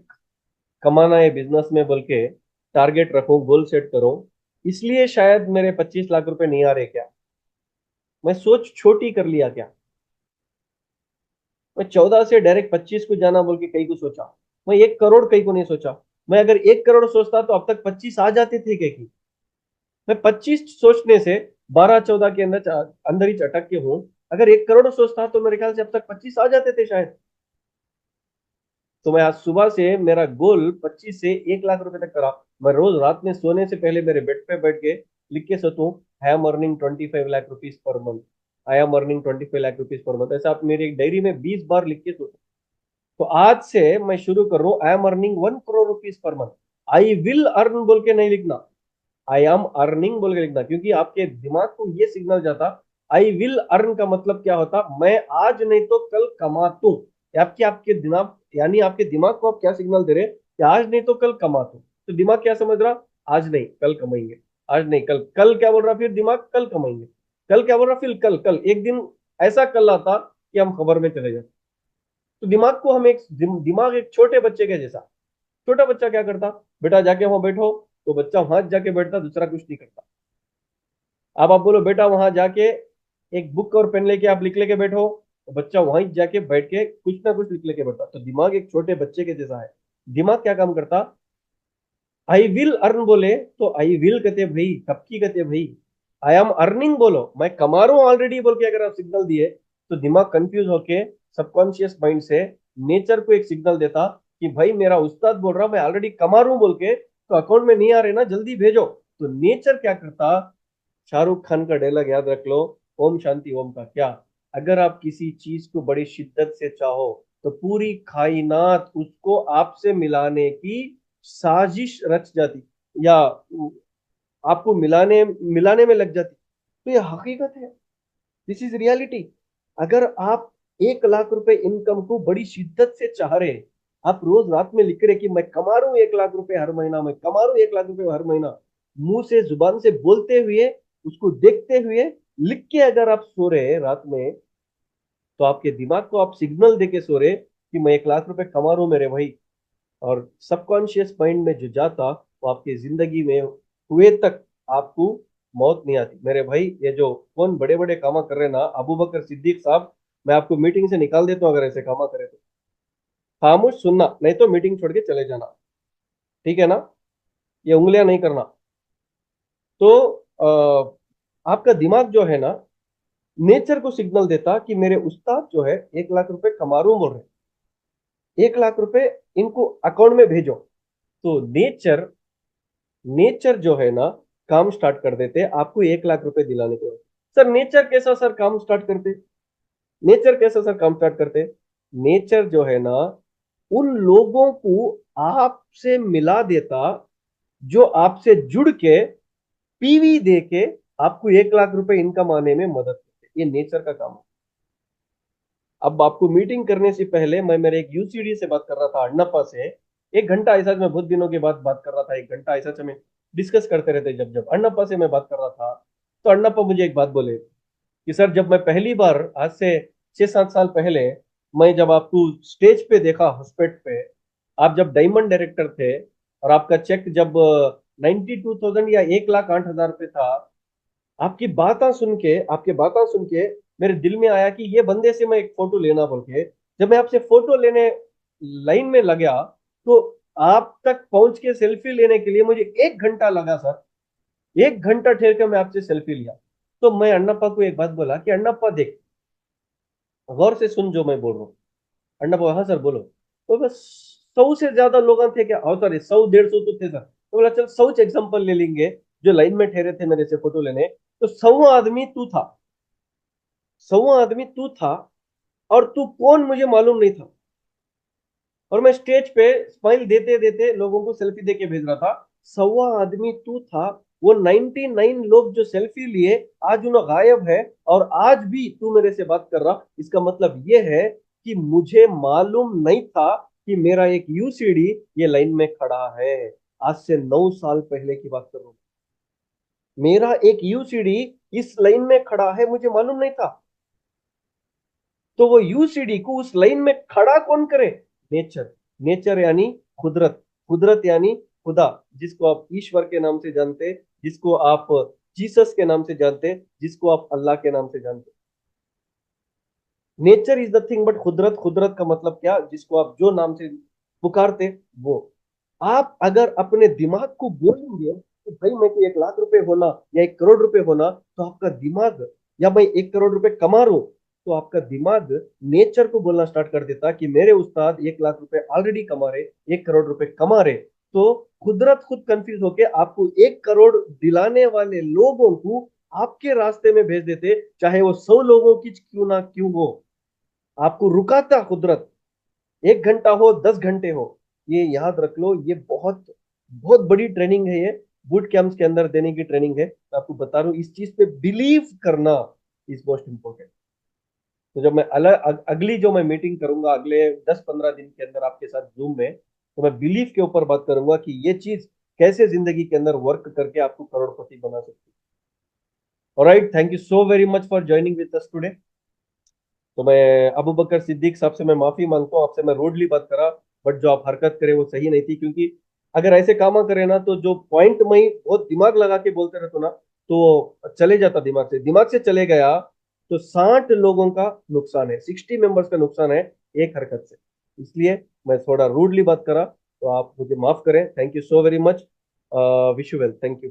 कमाना है बिजनेस में बोल के टारगेट रखूं, गोल सेट करूं। इसलिए शायद मेरे 25 लाख रुपए नहीं आ रहे क्या, मैं सोच छोटी कर लिया क्या। मैं 14 से डायरेक्ट 25 को जाना बोल के कहीं को सोचा। मैं 1 करोड़ कहीं को नहीं सोचा। मैं अगर 1 करोड़ सोचता तो अब तक 25 आ जाते थे कहीं की। मैं 25 सोचने से 12-14 के अंदर अंदर ही अटक के हूं। अगर 1 करोड़ सोचता तो मेरे ख्याल से अब तक 25 आ जाते थे शायद। तो मैं आज सुबह से मेरा गोल 25 से 1 लाख रुपए तक करा। मैं रोज रात में सोने से पहले मेरे बेड पे बैठ के लिख के सोता हूँ, I am earning 25 lakh rupees per month, I am earning 25 lakh rupees per month. ऐसा आप मेरी एक डायरी में 20 बार लिख के सोचो। तो आज से मैं शुरू कर रहा हूँ, I am earning 1 crore rupees per month. I will earn बोल के नहीं लिखना, आई एम अर्निंग बोल के लिखना, क्योंकि आपके दिमाग को ये सिग्नल जाता, आई विल अर्न का मतलब क्या होता, मैं आज नहीं तो कल कमा दूं। आपके आपके दिमाग, यानी आपके दिमाग को आप क्या सिग्नल दे रहे हैं कि आज नहीं तो कल कमा दूं। तो दिमाग क्या समझ रहा, आज नहीं कल कमाएंगे, आज नहीं कल। कल क्या बोल रहा फिर दिमाग, कल कमाएंगे। कल क्या बोल रहा फिर कल कल। एक दिन ऐसा कल आता कि हम खबर में चले जाते। तो दिमाग को हम एक दिमाग एक छोटे बच्चे के जैसा। छोटा बच्चा क्या करता, बेटा जाके वहां बैठो, तो बच्चा वहां जाके बैठता, दूसरा कुछ नहीं करता। अब आप बोलो बेटा वहां जाके एक बुक और पेन लेके आप लिख लेके बैठो, तो बच्चा वहीं जाके बैठ के कुछ ना कुछ लिख लेके बैठता। तो दिमाग एक छोटे बच्चे के जैसा है। दिमाग क्या काम करता, आई विल अर्न बोले तो आई विल कहते भाई, कब की कहते भाई। आई एम अर्निंग बोलो, मैं कमा रहा हूं ऑलरेडी बोल के अगर आप सिग्नल दिए, तो दिमाग कंफ्यूज होके सबकॉन्शियस माइंड से नेचर को एक सिग्नल देता कि भाई मेरा उस्ताद बोल रहा मैं ऑलरेडी कमा रहा हूं बोल के, तो अकाउंट में नहीं आ रहे ना, जल्दी भेजो। तो नेचर क्या करता, शाहरुख खान का डायलॉग याद रख लो, ओम शांति ओम का क्या, अगर आप किसी चीज को बड़ी शिद्दत से चाहो तो पूरी कायनात उसको आपसे मिलाने की साजिश रच जाती, या आपको मिलाने मिलाने में लग जाती। तो ये हकीकत है, दिस इज रियलिटी। अगर आप 1 लाख रुपए इनकम को बड़ी शिद्दत से चाह रहे हैं, आप रोज रात में लिख रहे कि मैं कमा रहा हूं 1 लाख रुपए हर महीना, मैं कमा रहा हूं 1 लाख रुपए हर महीना, मुंह से जुबान से बोलते हुए, उसको देखते हुए, लिख के अगर आप सो रहे हैं रात में, तो आपके दिमाग को आप सिग्नल दे के सो रहे कि मैं 1 लाख रुपए कमा रहा हूं मेरे भाई। और सबकॉन्शियस माइंड में जो जाता वो आपकी जिंदगी में हुए तक आपको मौत नहीं आती मेरे भाई। ये जो कौन बड़े बड़े कामा कर रहे हैं ना, अबू बकर सिद्दीक साहब, मैं आपको मीटिंग से निकाल देता हूँ अगर ऐसे कामा करे तो। खामोश सुनना, नहीं तो मीटिंग छोड़ के चले जाना, ठीक है ना। ये उंगलियां नहीं करना। तो आपका दिमाग जो है ना, नेचर को सिग्नल देता कि मेरे उस्ताद जो है 1 लाख रुपए कमा रहा हूं बोल रहे, 1 लाख रुपए इनको अकाउंट में भेजो। तो नेचर नेचर जो है ना, काम स्टार्ट कर देते आपको 1 लाख रुपए दिलाने के बाद। सर नेचर कैसा सर काम स्टार्ट करते, नेचर कैसा सर काम स्टार्ट करते, नेचर जो है ना, उन लोगों को आपसे मिला देता जो आपसे जुड़ के पीवी दे के आपको 1 लाख रुपए इनकम आने में मदद करते। ये नेचर का काम है। अब आपको मीटिंग करने से पहले मैं मेरे एक यूसीडी से बात कर रहा था, अण्णप्पा से। 1 घंटा ऐसा मैं बहुत दिनों के बाद बात कर रहा था, 1 घंटा ऐसा हमें डिस्कस करते रहते जब जब अण्णप्पा से मैं बात कर रहा था। तो अण्णप्पा मुझे एक बात बोले कि सर जब मैं पहली बार आज से 6-7 साल पहले, मैं जब आपको स्टेज पे देखा हॉस्पिटल पे, आप जब डायमंड डायरेक्टर थे, और आपका चेक जब 92,000 या 1,08,000 रुपये था, आपकी बातें सुन के मेरे दिल में आया कि ये बंदे से मैं एक फोटो लेना बोल के। जब मैं आपसे फोटो लेने लाइन में लगा, तो आप तक पहुंच के सेल्फी लेने के लिए मुझे 1 घंटा लगा सर। 1 घंटा ठहर के मैं आपसे सेल्फी लिया। तो मैं अण्णप्पा को एक बात बोला कि अण्णप्पा देख, गौर से सुन जो मैं बोल रहा हूँ। अण्णप्पा हाँ सर बोलो। तो बस 100 से ज्यादा लोग थे क्या, और सॉरी 100-150 तो थे सर। तो बोला चल 100 एग्जाम्पल ले लेंगे जो लाइन में ठहरे थे मेरे से फोटो लेने। तो 100 आदमी तू था, 100 आदमी तू था, और तू कौन मुझे मालूम नहीं था। और मैं स्टेज पे स्माइल देते देते लोगों को सेल्फी देके भेज रहा था। 100 आदमी तू था, वो 99 लोग जो सेल्फी लिए आज उन्हें गायब है, और आज भी तू मेरे से बात कर रहा। इसका मतलब ये है कि मुझे मालूम नहीं था कि मेरा एक यूसीडी ये लाइन में खड़ा है। आज से 9 साल पहले की बात कर रहा हूं, मेरा एक यूसीडी इस लाइन में खड़ा है, मुझे मालूम नहीं था। तो वो यूसीडी को उस लाइन में खड़ा कौन करे, नेचर। नेचर यानी कुदरत, कुदरत यानी खुदा, जिसको आप ईश्वर के नाम से जानते, जिसको आप जीसस के नाम से जानते, जिसको आप अल्लाह के नाम से जानते। Nature is the thing but कुदरत, कुदरत का मतलब क्या, जिसको आप जो नाम से पुकारते वो। आप अगर अपने दिमाग को बोलेंगे कि भाई मैं को 1 लाख रुपए होना या 1 करोड़ रुपए होना, तो आपका दिमाग, या मैं 1 करोड़ रुपए कमा रहा हूं, तो आपका दिमाग नेचर को बोलना स्टार्ट कर देता कि मेरे उस्ताद 1 लाख रुपए ऑलरेडी कमा रहे, 1 करोड़ रुपए कमा रहे। तो कुदरत खुद कंफ्यूज होके आपको 1 करोड़ दिलाने वाले लोगों को आपके रास्ते में भेज देते, चाहे वो 100 लोगों की क्यों ना क्यों हो। आपको रुकाता कुदरत, 1 घंटा हो 10 घंटे हो। ये याद रख लो, ये बहुत बहुत बड़ी ट्रेनिंग है ये। बूट कैंप्स के अंदर देने की ट्रेनिंग है, मैं आपको बता रहा हूँ। इस चीज पे बिलीव करना इज मोस्ट इंपॉर्टेंट। तो जब मैं अगली जो मैं मीटिंग करूंगा अगले 10-15 दिन के अंदर आपके साथ जूम में, तो मैं बिलीफ के ऊपर बात करूंगा कि ये चीज कैसे जिंदगी के अंदर वर्क करके आपको करोड़पति बना सकती है। Alright, thank you so very much for joining with us today. तो मैं अबू बकर सिद्दीक साहब से मैं माफी मांगता हूँ, आपसे मैं रूडली बात करा, बट जो आप हरकत करे वो सही नहीं थी। क्योंकि अगर ऐसे काम करे ना, तो जो पॉइंट में ही बहुत दिमाग लगा के बोलते रहते ना, तो चले जाता दिमाग से चले गया, तो 60 लोगों का नुकसान है, 60 मेंबर्स का नुकसान है एक हरकत से। इसलिए मैं थोड़ा रूडली बात करा, तो आप मुझे माफ करें। Thank you so very much. Wish you well, thank you.